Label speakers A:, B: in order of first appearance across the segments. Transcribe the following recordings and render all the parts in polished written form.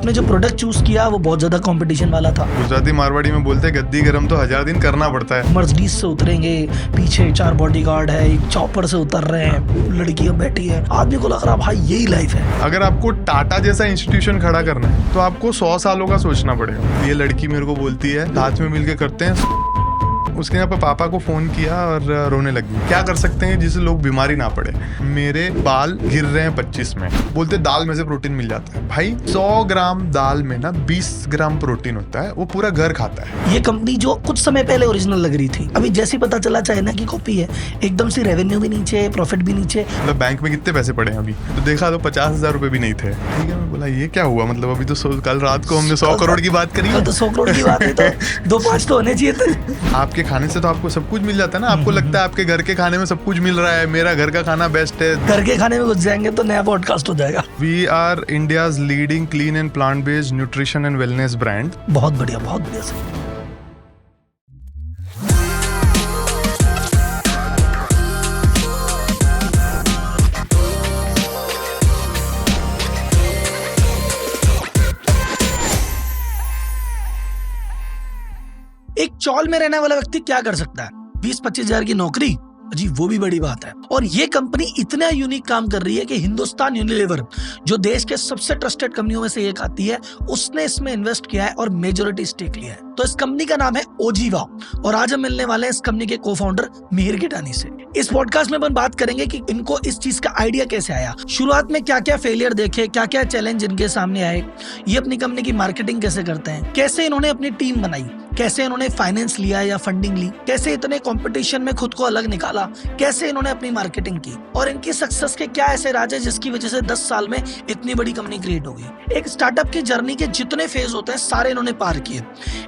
A: आपने जो product choose किया वो बहुत ज्यादा कंपटीशन वाला था।
B: गुजराती मारवाड़ी में बोलते हैं गद्दी गरम तो 1000 दिन करना पड़ता है।
A: मर्सिडीज से उतरेंगे, पीछे 4 बॉडीगार्ड है, एक चॉपर से उतर रहे हैं, लड़कियां बैठी है, आदमी को लग रहा भाई यही लाइफ है।
B: अगर आपको टाटा जैसा इंस्टीट्यूशन खड़ा करना है तो आपको 100 सालों का सोचना पड़ेगा। ये लड़की मेरे को बोलती है साथ में मिलके करते हैं। उसके यहाँ पे पापा को फोन किया और रोने लगी। क्या कर सकते हैं जिससे लोग बीमारी ना पड़े? मेरे बाल गिर रहे हैं 25 में। बोलते दाल में से प्रोटीन मिल जाता है। भाई 100 ग्राम दाल में ना 20 ग्राम प्रोटीन होता है, वो पूरा घर खाता है।
A: ये कंपनी जो कुछ समय पहले ओरिजिनल लग रही थी, अभी जैसे पता चला चाइना की कॉपी है, एकदम से रेवेन्यू भी नीचे, प्रॉफिट भी नीचे।
B: मतलब बैंक में कितने पैसे पड़े हैं अभी? तो देखा तो 50,000 रुपए भी नहीं थे। ठीक है, मैं बोला ये क्या हुआ? मतलब अभी तो कल रात को हमने 100 करोड़ की बात करी।
A: तो 100 करोड़ की बात है तो 2-5 तो होने चाहिए थे।
B: आपके खाने से तो आपको सब कुछ मिल जाता है ना। आपको लगता है आपके घर के खाने में सब कुछ मिल रहा है, मेरा घर का खाना बेस्ट है।
A: घर के खाने में घुस जाएंगे तो नया पॉडकास्ट हो जाएगा।
B: We are India's leading clean and plant based nutrition and wellness brand.
A: बहुत बढ़िया, बहुत बढ़िया सर। एक चौल में रहने वाला व्यक्ति क्या कर सकता है? 20-25 हजार की नौकरी, जी वो भी बड़ी बात है। और ये कंपनी इतना यूनिक काम कर रही है कि हिंदुस्तान यूनिलीवर, जो देश के सबसे ट्रस्टेड कंपनियों में से एक आती है, उसने इसमें इन्वेस्ट किया है और मेजॉरिटी स्टेक लिया है। तो इस कंपनी का नाम है ओजीवा और आज हम मिलने वाले हैं इस कंपनी के को-फाउंडर मिहिर गिटानी से। इस पॉडकास्ट में हम बात करेंगे कि इनको इस चीज का आइडिया कैसे आया, शुरुआत में क्या क्या फेलियर देखे, क्या क्या चैलेंज इनके सामने आए, ये अपनी कंपनी की मार्केटिंग कैसे करते हैं, कैसे इन्होंने अपनी टीम बनाई, कैसे इन्होंने फाइनेंस लिया या फंडिंग ली, कैसे इतने कंपटीशन में खुद को अलग निकाला, कैसे इन्होंने अपनी मार्केटिंग की और इनकी सक्सेस के क्या ऐसे राज है जिसकी वजह से 10 साल में इतनी बड़ी कंपनी क्रिएट हो गई। एक स्टार्टअप की जर्नी के जितने फेज होते हैं सारे इन्होंने पार किए।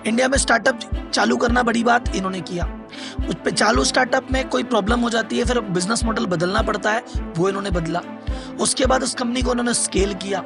A: इंडिया में स्टार्टअप चालू करना बड़ी बात इन्होंने किया, उस पे चालू स्टार्टअप में कोई प्रॉब्लम हो जाती है, फिर बिजनेस मॉडल बदलना पड़ता है, वो इन्होंने बदला। उसके बाद उस कंपनी को उन्होंने स्केल किया,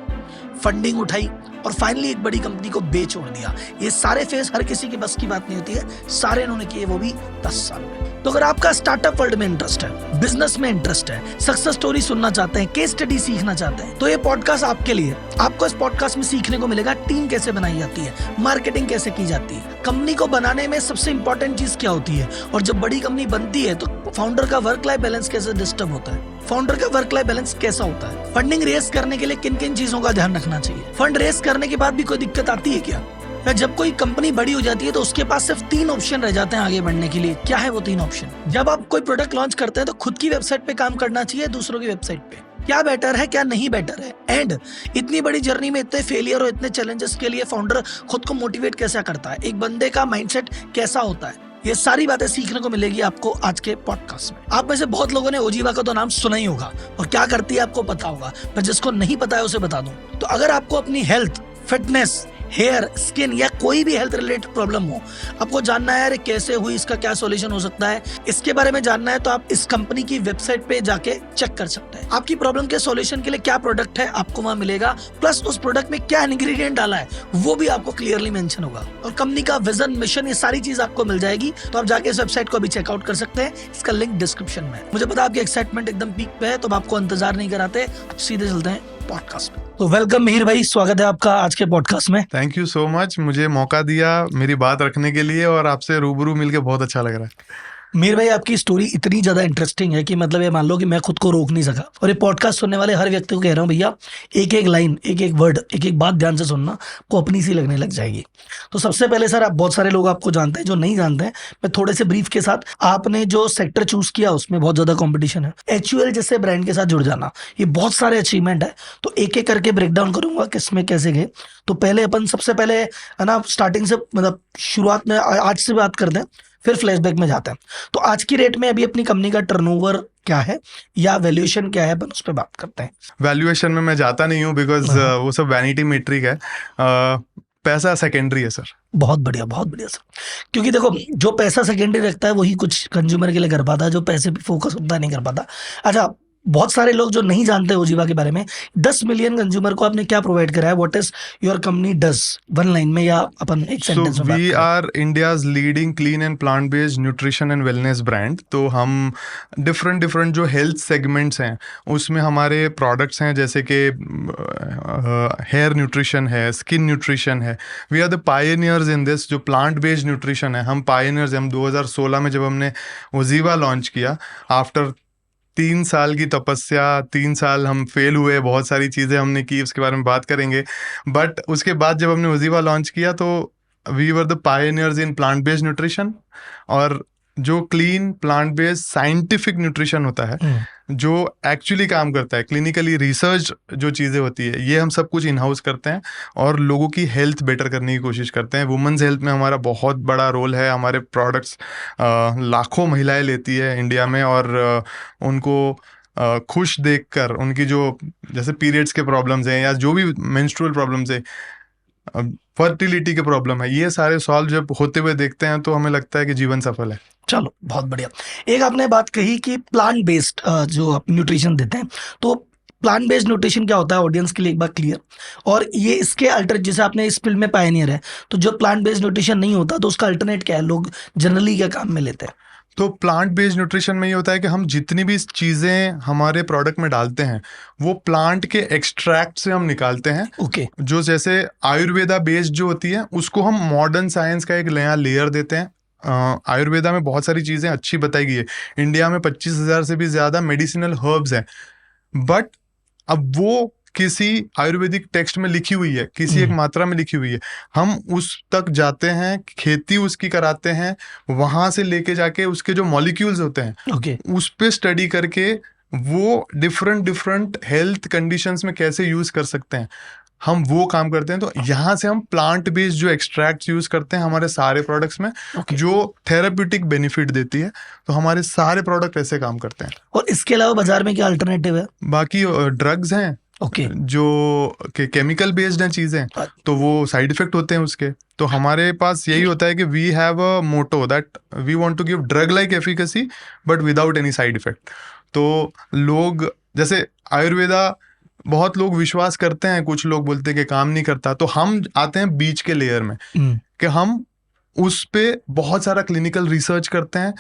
A: फंडिंग उठाई और फाइनली एक बड़ी कंपनी को बेच छोड़ दिया। ये सारे फेज हर किसी की बस की बात नहीं होती है, सारे इन्होंने किए, वो भी 10 साल में। तो अगर आपका स्टार्टअप वर्ल्ड में इंटरेस्ट है, बिजनेस में इंटरेस्ट है, सक्सेस स्टोरी सुनना चाहते हैं, केस स्टडी सीखना चाहते हैं, तो ये पॉडकास्ट आपके लिए। आपको इस पॉडकास्ट में सीखने को मिलेगा टीम कैसे बनाई जाती है, मार्केटिंग कैसे की जाती है, कंपनी को बनाने में सबसे इंपॉर्टेंट चीज क्या होती है, और जब बड़ी कंपनी बनती है तो फाउंडर का वर्क लाइफ बैलेंस कैसे डिस्टर्ब होता है, फाउंडर का वर्क लाइफ बैलेंस कैसा होता है, फंडिंग रेस करने के लिए किन किन चीजों का ध्यान रखना चाहिए, फंड रेस करने के बाद भी कोई दिक्कत आती है क्या, या जब कोई कंपनी बड़ी हो जाती है तो उसके पास सिर्फ 3 ऑप्शन रह जाते हैं आगे बढ़ने के लिए। क्या है वो 3 ऑप्शन? जब आप कोई प्रोडक्ट लॉन्च करते हैं तो खुद की वेबसाइट पे काम करना चाहिए, दूसरों की वेबसाइट पे, क्या बेटर है क्या नहीं बेटर है, एंड इतनी बड़ी जर्नी में इतने फेलियर और इतने चैलेंजेस के लिए फाउंडर खुद को मोटिवेट कैसा करता है, एक बंदे का माइंडसेट कैसा होता है, ये सारी बातें सीखने को मिलेगी आपको आज के पॉडकास्ट में। आप में से बहुत लोगों ने ओजीवा का तो नाम सुना ही होगा और क्या करती है आपको पता होगा, पर जिसको नहीं पता है उसे बता दूं। तो अगर आपको अपनी हेल्थ, फिटनेस, हेयर, स्किन या कोई भी हेल्थ रिलेटेड प्रॉब्लम हो, आपको जानना है यार कैसे हुई, इसका क्या सॉल्यूशन हो सकता है, इसके बारे में जानना है तो आप इस कंपनी की वेबसाइट पे जाके चेक कर सकते हैं। आपकी प्रॉब्लम के सॉल्यूशन के लिए क्या प्रोडक्ट है आपको वहां मिलेगा, प्लस उस प्रोडक्ट में क्या इंग्रेडिएंट डाला है वो भी आपको क्लियरली मेंशन होगा, और कंपनी का विजन, मिशन, ये सारी चीज आपको मिल जाएगी। तो आप जाके इस वेबसाइट को अभी चेकआउट कर सकते हैं, इसका लिंक डिस्क्रिप्शन में है। मुझे पता आपकी एक्साइटमेंट एकदम पीक पे है, तो आपको इंतजार नहीं कराते, सीधे चलते हैं पॉडकास्ट में। तो वेलकम मिहिर भाई, स्वागत है आपका आज के पॉडकास्ट में।
B: थैंक यू सो मच, मुझे मौका दिया मेरी बात रखने के लिए, और आपसे रूबरू मिलके बहुत अच्छा लग रहा है।
A: मिहिर भाई, आपकी स्टोरी इतनी ज्यादा इंटरेस्टिंग है कि मतलब ये मान लो कि मैं खुद को रोक नहीं सका, और ये पॉडकास्ट सुनने वाले हर व्यक्ति को कह रहा हूँ भैया एक एक लाइन, एक एक वर्ड, एक एक बात ध्यान से सुनना, को अपनी सी लगने लग जाएगी। तो सबसे पहले सर, आप बहुत सारे लोग आपको जानते हैं, जो नहीं जानते हैं मैं थोड़े से ब्रीफ के साथ, आपने जो सेक्टर चूज किया उसमें बहुत ज्यादा कॉम्पिटिशन है, HUL जैसे ब्रांड के साथ जुड़ जाना, ये बहुत सारे अचीवमेंट है। तो एक एक करके ब्रेक डाउन करूंगा किसमें कैसे गए। तो पहले अपन सबसे पहले है ना स्टार्टिंग से, मतलब शुरुआत में आज से बात करते हैं, फिर फ्लैशबैक में जाते हैं। तो आज की रेट में अभी अपनी कंपनी का टर्नओवर क्या है या वैल्यूएशन क्या है, अपन उस पर बात करते हैं।
B: वैल्यूएशन में मैं जाता नहीं हूँ, बिकॉज वो सब वैनिटी मेट्रिक है। पैसा सेकेंडरी है सर।
A: बहुत बढ़िया सर, क्योंकि देखो जो पैसा सेकेंडरी रखता है वही कुछ कंज्यूमर के लिए कर पाता है, जो पैसे पे फोकस उतना नहीं कर पाता। अच्छा, बहुत सारे लोग जो नहीं जानते ओजीवा के बारे में, 10 मिलियन कंज्यूमर को आपने क्या प्रोवाइड करा है? What is your company does, one line में या अपन एक
B: सो
A: सेंटेंस में बात
B: वी
A: करें?
B: Are India's leading clean and plant based nutrition and wellness brand. तो हम डिफरेंट जो हेल्थ सेगमेंट्स हैं उसमें हमारे प्रोडक्ट्स हैं, जैसे कि हेयर न्यूट्रिशन है, स्किन न्यूट्रिशन है। We are the pioneers in this. जो प्लांट बेस्ड न्यूट्रिशन है, हम पायनियर्स। हम 2016 में जब हमने ओजीवा लॉन्च किया, आफ्टर 3 साल की तपस्या, 3 साल हम फेल हुए, बहुत सारी चीज़ें हमने की, उसके बारे में बात करेंगे। बट उसके बाद जब हमने ओजीवा लॉन्च किया तो we were the pioneers in plant based nutrition. और जो clean plant based scientific nutrition होता है, जो एक्चुअली काम करता है, क्लिनिकली रिसर्च जो चीज़ें होती है, ये हम सब कुछ इन हाउस करते हैं और लोगों की हेल्थ बेटर करने की कोशिश करते हैं। वुमेन्स हेल्थ में हमारा बहुत बड़ा रोल है। हमारे प्रोडक्ट्स लाखों महिलाएं लेती है इंडिया में, और उनको खुश देखकर, उनकी जो जैसे पीरियड्स के प्रॉब्लम्स हैं या जो भी मेंस्ट्रुअल प्रॉब्लम्स है, फर्टिलिटी के प्रॉब्लम है, ये सारे सॉल्व जब होते हुए देखते हैं तो हमें लगता है कि जीवन सफल है।
A: चलो बहुत बढ़िया। एक आपने बात कही कि प्लांट बेस्ड जो आप न्यूट्रिशन देते हैं, तो प्लांट बेस्ड न्यूट्रिशन क्या होता है ऑडियंस के लिए एक बार क्लियर, और ये इसके अल्टर, जैसे आपने इस फील्ड में पायनियर है, तो जो प्लांट बेस्ड न्यूट्रिशन नहीं होता तो उसका अल्टरनेट क्या है, लोग जनरली क्या काम में लेते हैं?
B: तो प्लांट बेस्ड न्यूट्रिशन में ये होता है कि हम जितनी भी चीज़ें हमारे प्रोडक्ट में डालते हैं वो प्लांट के एक्सट्रैक्ट से हम निकालते हैं।
A: ओके।
B: जो जैसे आयुर्वेदा बेस्ड जो होती है उसको हम मॉडर्न साइंस का एक नया लेयर देते हैं। आयुर्वेदा में बहुत सारी चीज़ें अच्छी बताई गई है। इंडिया में 25,000 से भी ज़्यादा मेडिसिनल हर्ब्स हैं, बट अब वो किसी आयुर्वेदिक टेक्स्ट में लिखी हुई है, किसी एक मात्रा में लिखी हुई है। हम उस तक जाते हैं, खेती उसकी कराते हैं, वहां से लेके जाके उसके जो मॉलिक्यूल्स होते हैं
A: ओके।
B: उस पे स्टडी करके वो डिफरेंट हेल्थ कंडीशंस में कैसे यूज कर सकते हैं, हम वो काम करते हैं। तो यहाँ से हम प्लांट बेस्ड जो एक्सट्रैक्ट्स यूज करते हैं हमारे सारे प्रोडक्ट्स में, जो थेराप्यूटिक बेनिफिट देती है, तो हमारे सारे प्रोडक्ट ऐसे काम करते हैं।
A: और इसके अलावा बाजार में क्या अल्टरनेटिव है?
B: बाकी ड्रग्स हैं, जो केमिकल बेस्ड हैं चीजें, तो वो साइड इफेक्ट होते हैं उसके। तो हमारे पास यही होता है कि we have a motto that we want to give drug like efficacy but without any side effect. तो लोग, जैसे आयुर्वेदा बहुत लोग विश्वास करते हैं, कुछ लोग बोलते हैं कि काम नहीं करता, तो हम आते हैं बीच के लेयर में कि हम उस पे बहुत सारा क्लिनिकल रिसर्च करते हैं,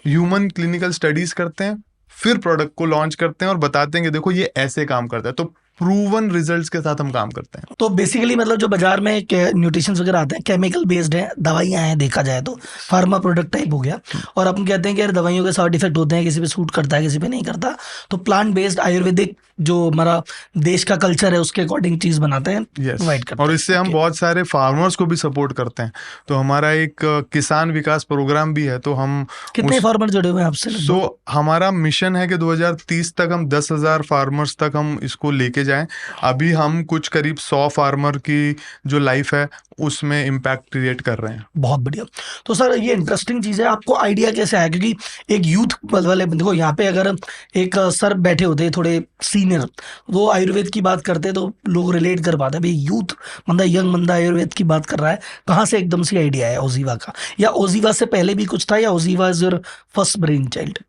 B: ह्यूमन क्लिनिकल स्टडीज करते हैं, फिर प्रोडक्ट को लॉन्च करते हैं और बताते हैं कि देखो ये ऐसे काम करता है। तो प्रूवन रिजल्ट्स के साथ हम काम करते हैं।
A: तो बेसिकली मतलब जो बाजार में न्यूट्रिशन वगैरह आते हैं केमिकल बेस्ड है, दवाइयाँ हैं, देखा जाए तो फार्मा प्रोडक्ट टाइप हो गया, और अपन कहते हैं कि यार दवाइयों के साइड इफेक्ट होते हैं, किसी पे सूट करता है किसी पे नहीं करता, तो प्लांट बेस्ड आयुर्वेदिक जो हमारा देश का कल्चर है उसके अकॉर्डिंग चीज बनाते हैं, प्रोवाइड करते हैं।
B: और इससे हम बहुत सारे फार्मर्स को भी सपोर्ट करते हैं। तो हमारा एक किसान विकास प्रोग्राम भी है। तो हम
A: कितने फार्मर जुड़े हुए हैं आपसे?
B: तो हमारा मिशन है कि 2030 तक हम 10,000 फार्मर्स तक हम इसको लेके जाएं। अभी हम कुछ करीब 100 फार्मर की जो लाइफ है उसमें इम्पैक्ट क्रिएट कर रहे हैं।
A: बहुत बढ़िया। तो सर ये इंटरेस्टिंग चीज़ है, आपको आइडिया कैसे आया? क्योंकि एक यूथ वाले, देखो यहाँ पे अगर एक सर बैठे होते थोड़े सीनियर, वो आयुर्वेद की बात करते तो लोग रिलेट कर पाते, भाई यूथ बंदा, यंग बंदा आयुर्वेद की बात कर रहा है, कहाँ से एकदम से आइडिया है ओजीवा का? या ओजीवा से पहले भी कुछ था, या ओजीवा is your first brain child?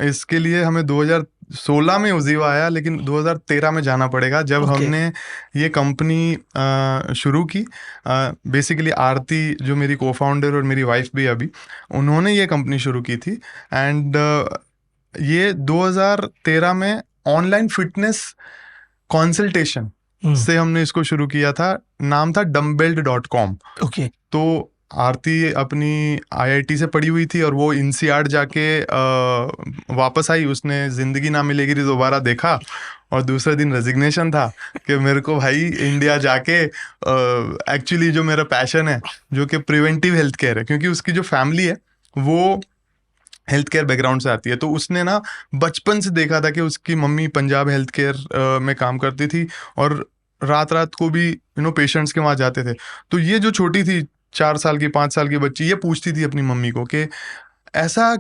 B: इसके लिए हमें 2016 में ओजीवा आया, लेकिन 2013 में जाना पड़ेगा जब हमने ये कंपनी शुरू की। बेसिकली आरती जो मेरी को फाउंडर और मेरी वाइफ भी अभी, उन्होंने ये कंपनी शुरू की थी। एंड ये 2013 में ऑनलाइन फिटनेस कंसल्टेशन से हमने इसको शुरू किया था। नाम था dumbbell.com।
A: ओके।
B: तो आरती अपनी आईआईटी से पढ़ी हुई थी और वो INSEAD जाके वापस आई। उसने जिंदगी ना मिलेगी दोबारा देखा, और दूसरे दिन रेजिग्नेशन था कि मेरे को भाई इंडिया जाके एक्चुअली जो मेरा पैशन है, जो कि प्रिवेंटिव हेल्थ केयर है, क्योंकि उसकी जो फैमिली है वो हेल्थ केयर बैकग्राउंड से आती है। तो उसने ना बचपन से देखा था कि उसकी मम्मी पंजाब हेल्थ केयर में काम करती थी और रात रात को भी पेशेंट्स के वहाँ जाते थे। तो ये जो छोटी थी 4 साल की 5 साल की बच्ची, ये पूछती थी अपनी मम्मी को कि ऐसा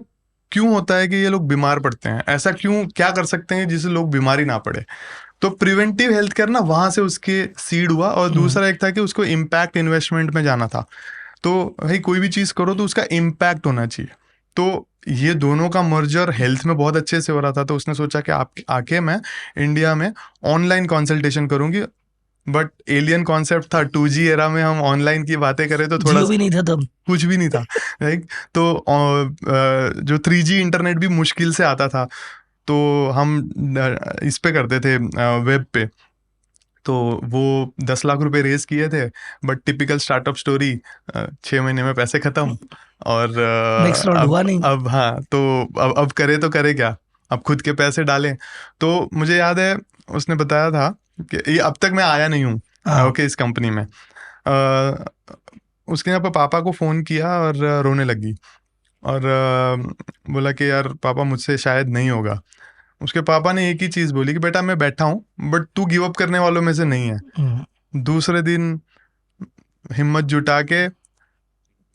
B: क्यों होता है कि ये लोग बीमार पड़ते हैं, ऐसा क्यों, क्या कर सकते हैं जिससे लोग बीमारी ना पड़े। तो प्रिवेंटिव हेल्थ केयर ना वहाँ से उसके सीड हुआ। और दूसरा एक था कि उसको इम्पैक्ट इन्वेस्टमेंट में जाना था। तो भाई कोई भी चीज़ करो तो उसका इम्पैक्ट होना चाहिए। तो ये दोनों का मर्जर हेल्थ में बहुत अच्छे से हो रहा था, तो उसने सोचा कि आप आके मैं इंडिया में ऑनलाइन कंसल्टेशन करूंगी। बट एलियन कॉन्सेप्ट था, 2G एरा में हम ऑनलाइन की बातें करें तो थोड़ा
A: जियो भी नहीं था तब।
B: कुछ भी नहीं था, राइट। तो जो 3G इंटरनेट भी मुश्किल से आता था, तो हम इस पे करते थे, वेब पे। तो वो 10 लाख रुपए रेज किए थे, बट टिपिकल स्टार्टअप स्टोरी, 6 महीने में पैसे खत्म। और
A: नेक्स्ट राउंड हुआ नहीं।
B: अब हाँ, तो अब करे तो करे क्या, अब खुद के पैसे डालें। तो मुझे याद है उसने बताया था कि ये अब तक मैं आया नहीं हूँ
A: हाँ।
B: ओके इस कंपनी में। उसके यहाँ पर पापा को फ़ोन किया और रोने लगी, और बोला कि यार पापा मुझसे शायद नहीं होगा। उसके पापा ने एक ही चीज़ बोली कि बेटा मैं बैठा हूँ, बट तू गिव अप करने वालों में से नहीं है। दूसरे दिन हिम्मत जुटा के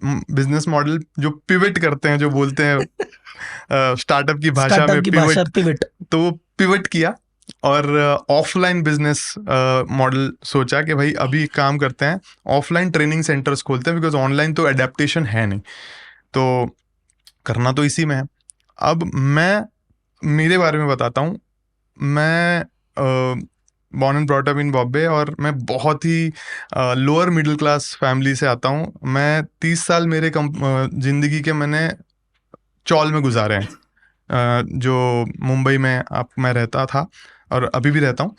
B: बिजनेस मॉडल जो पिवट करते हैं, जो बोलते हैं स्टार्टअप की भाषा में
A: स्टार्टअप की भाषा
B: पिवट,
A: पिवट।
B: तो वो पिवट किया और ऑफलाइन बिजनेस मॉडल सोचा कि भाई अभी एक काम करते हैं, ऑफलाइन ट्रेनिंग सेंटर्स खोलते हैं, बिकॉज ऑनलाइन तो एडेप्टेशन है नहीं, तो करना तो इसी में है। अब मैं मेरे बारे में बताता हूँ। मैं born and brought up in Bombay, और मैं बहुत ही लोअर मिडिल क्लास फैमिली से आता हूँ। मैं 30 साल मेरे ज़िंदगी के मैंने चौल में गुजारे हैं, जो मुंबई में मैं रहता था और अभी भी रहता हूँ।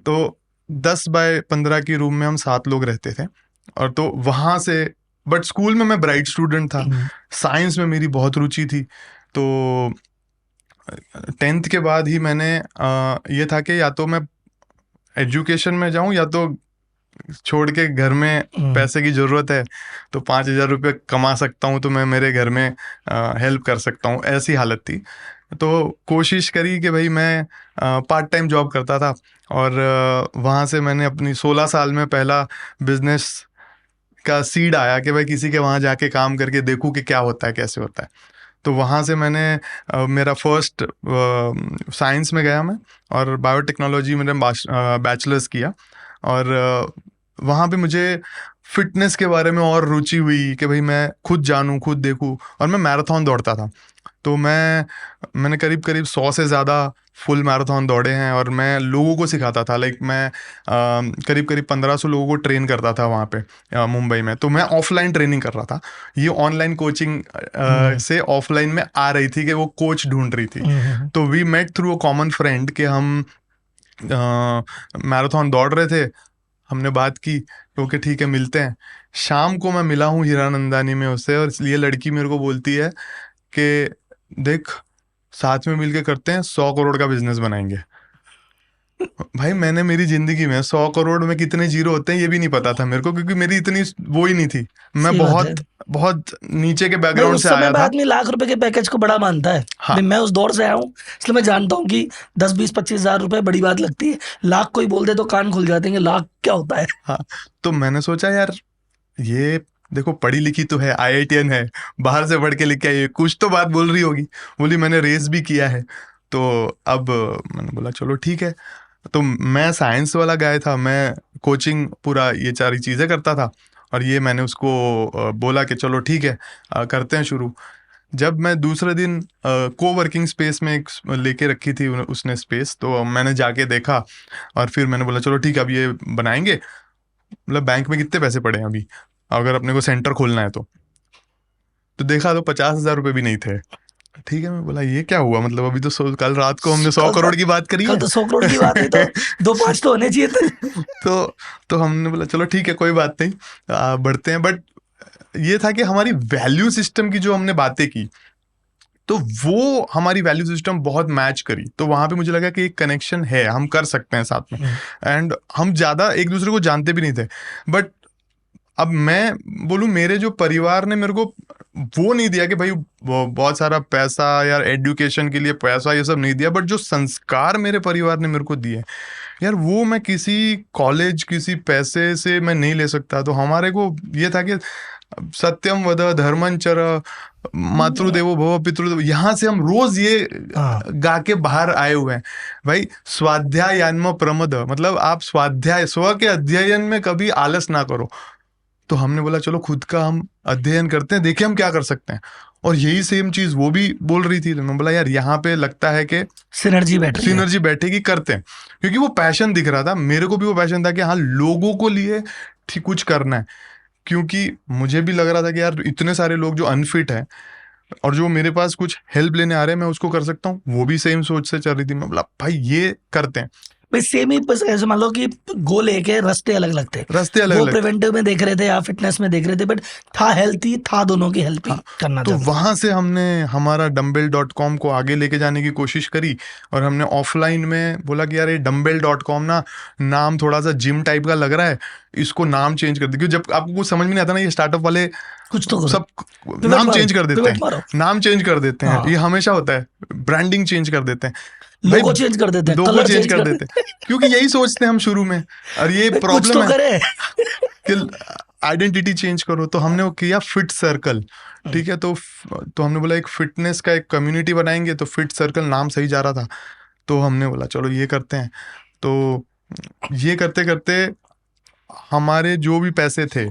B: तो 10 बाय 15 की रूम में हम 7 लोग रहते थे, और तो वहाँ से, बट स्कूल में मैं ब्राइट स्टूडेंट था, साइंस में मेरी बहुत रुचि थी। तो 10th के बाद ही मैंने ये था कि या तो मैं एजुकेशन में जाऊं, या तो छोड़ के घर में पैसे की ज़रूरत है तो 5,000 रुपये कमा सकता हूं, तो मैं मेरे घर में हेल्प कर सकता हूं, ऐसी हालत थी। तो कोशिश करी कि भाई मैं पार्ट टाइम जॉब करता था, और वहाँ से मैंने अपनी 16 साल में पहला बिजनेस का सीड आया कि भाई किसी के वहाँ जाके काम करके देखूं कि क्या होता है, कैसे होता है। तो वहाँ से मैंने मेरा फर्स्ट साइंस में गया मैं, और बायोटेक्नोलॉजी मैंने बैचलर्स किया। और वहाँ पे मुझे फिटनेस के बारे में और रुचि हुई कि भाई मैं खुद जानूँ, खुद देखूँ, और मैं मैराथन दौड़ता था। तो मैंने करीब करीब 100 से ज़्यादा फुल मैराथन दौड़े हैं, और मैं लोगों को सिखाता था। लाइक मैं करीब करीब 1500 लोगों को ट्रेन करता था वहाँ पे मुंबई में। तो मैं ऑफलाइन ट्रेनिंग कर रहा था, ये ऑनलाइन कोचिंग से ऑफलाइन में आ रही थी कि वो कोच ढूंढ रही थी। तो we met through a common friend कि हम मैराथन दौड़ रहे थे, हमने बात की, ओके ठीक है मिलते हैं। शाम को मैं मिला हूँ हीरानंदानी में उससे, और इसलिए लड़की मेरे को बोलती है कि देख साथ में मिलके करते हैं, 100 करोड़ का बिजनेस बनाएंगे। भाई मैंने मेरी जिंदगी में 100 करोड़ में कितने जीरो होते हैं ये भी नहीं पता था मेरे को, क्योंकि मेरी इतनी वो ही नहीं थी। मैं
A: सही बात है।
B: बहुत बहुत नीचे के
A: नहीं,
B: बैकग्राउंड
A: उस
B: से
A: समय
B: आया
A: में
B: था।
A: आदमी लाख रुपए के पैकेज को बड़ा मानता है।
B: हाँ।
A: भाई मैं उस दौर से आया हूँ, इसलिए मैं जानता हूँ कि 10-20-25 हजार रुपए बड़ी बात लगती है। लाख कोई बोल दे तो कान खुल जाते हैं कि लाख क्या होता है।
B: हाँ, तो मैंने सोचा यार ये देखो पढ़ी लिखी तो है, IITian है, बाहर से पढ़ के लिख के आई है, कुछ तो बात बोल रही होगी। बोली मैंने रेस भी किया है। तो अब मैंने बोला चलो ठीक है। तो मैं साइंस वाला गाय था, मैं कोचिंग पूरा ये सारी चीज़ें करता था, और ये मैंने उसको बोला कि चलो ठीक है करते हैं शुरू। जब मैं दूसरे दिन को वर्किंग स्पेस में एक लेके रखी थी उसने स्पेस, तो मैंने जाके देखा, और फिर मैंने बोला चलो ठीक है अब ये बनाएंगे। मतलब बैंक में कितने पैसे पड़े हैं अभी अगर अपने को सेंटर खोलना है तो देखा तो 50,000 रुपये भी नहीं थे। ठीक है, मैं बोला ये क्या हुआ, मतलब अभी तो कल रात को हमने 100 करोड़ की बात करी
A: कल
B: है।
A: तो 100 करोड़ की बात है, तो 2-5 तो होने चाहिए थे।
B: तो हमने बोला चलो ठीक है कोई बात नहीं, बढ़ते हैं। बट ये था कि हमारी वैल्यू सिस्टम की जो हमने बातें की, तो वो हमारी वैल्यू सिस्टम बहुत मैच करी। तो वहां पे मुझे लगा कि एक कनेक्शन है, हम कर सकते हैं साथ में। एंड हम ज़्यादा एक दूसरे को जानते भी नहीं थे। बट अब मैं बोलूँ, मेरे जो परिवार ने मेरे को वो नहीं दिया कि भाई बहुत सारा पैसा या एजुकेशन के लिए पैसा ये सब नहीं दिया, बट जो संस्कार मेरे परिवार ने मेरे को दिए यार, वो मैं किसी कॉलेज किसी पैसे से मैं नहीं ले सकता। तो हमारे को ये था कि सत्यम वद धर्मं चर मातृदेवो भव पितृदेवो, यहाँ से हम रोज ये गा के बाहर आए हुए हैं। भाई स्वाध्यायान्म प्रमद, मतलब आप स्वाध्याय स्व के अध्ययन में कभी आलस ना करो। तो हमने बोला चलो खुद का हम अध्ययन करते हैं, देखें हम क्या कर सकते हैं। और यही सेम चीज वो भी बोल रही थी, मैं बोला यार यहाँ पे लगता है कि
A: सिनर्जी बैठ रही है।
B: सिनर्जी बैठेगी, करते हैं। क्योंकि वो पैशन दिख रहा था, मेरे को भी वो पैशन था कि हाँ लोगों को लिए ठीक कुछ करना है। क्योंकि मुझे भी लग रहा था कि यार इतने सारे लोग जो अनफिट है और जो मेरे पास कुछ हेल्प लेने आ रहे हैं, मैं उसको कर सकता हूँ। वो भी सेम सोच से चल रही थी। मैं बोला भाई ये करते हैं।
A: भाई सेम ही, बस ऐसे मान लो कि गोल एक है, रास्ते अलग अलग थे।
B: रास्ते अलग
A: वो
B: अलग।
A: प्रिवेंटिव में देख रहे थे या फिटनेस में देख रहे थे, बट था हेल्थी, था दोनों की हेल्प ही करना
B: तो
A: चाहते थे।
B: वहां से हमने हमारा dumbbell.com को आगे लेके जाने की कोशिश करी। और हमने ऑफलाइन में बोला कि यार ये dumbbell.com ना, नाम थोड़ा सा जिम टाइप का लग रहा है, इसको नाम चेंज कर दे। क्योंकि जब आपको कुछ समझ में नहीं आता ना, ये स्टार्टअप वाले
A: कुछ तो करो,
B: सब
A: Pivot
B: नाम
A: मारो,
B: चेंज कर देते
A: pivot मारो।
B: हैं, नाम चेंज कर देते हैं।
A: हाँ।
B: ये हमेशा होता है, ब्रांडिंग चेंज कर देते हैं,
A: लोगो चेंज कर देते हैं,
B: लोगो
A: कलर
B: चेंज कर देते हैं। क्योंकि यही सोचते हैं हम शुरू में, और ये
A: कुछ
B: प्रॉब्लम
A: तो
B: है
A: करे।
B: कि आइडेंटिटी चेंज करो। तो हमने वो किया फिट सर्कल, ठीक है। तो हमने बोला एक फिटनेस का एक कम्युनिटी बनाएंगे, तो फिट सर्कल नाम सही जा रहा था। तो हमने बोला चलो ये करते हैं। तो ये करते करते हमारे जो भी पैसे थे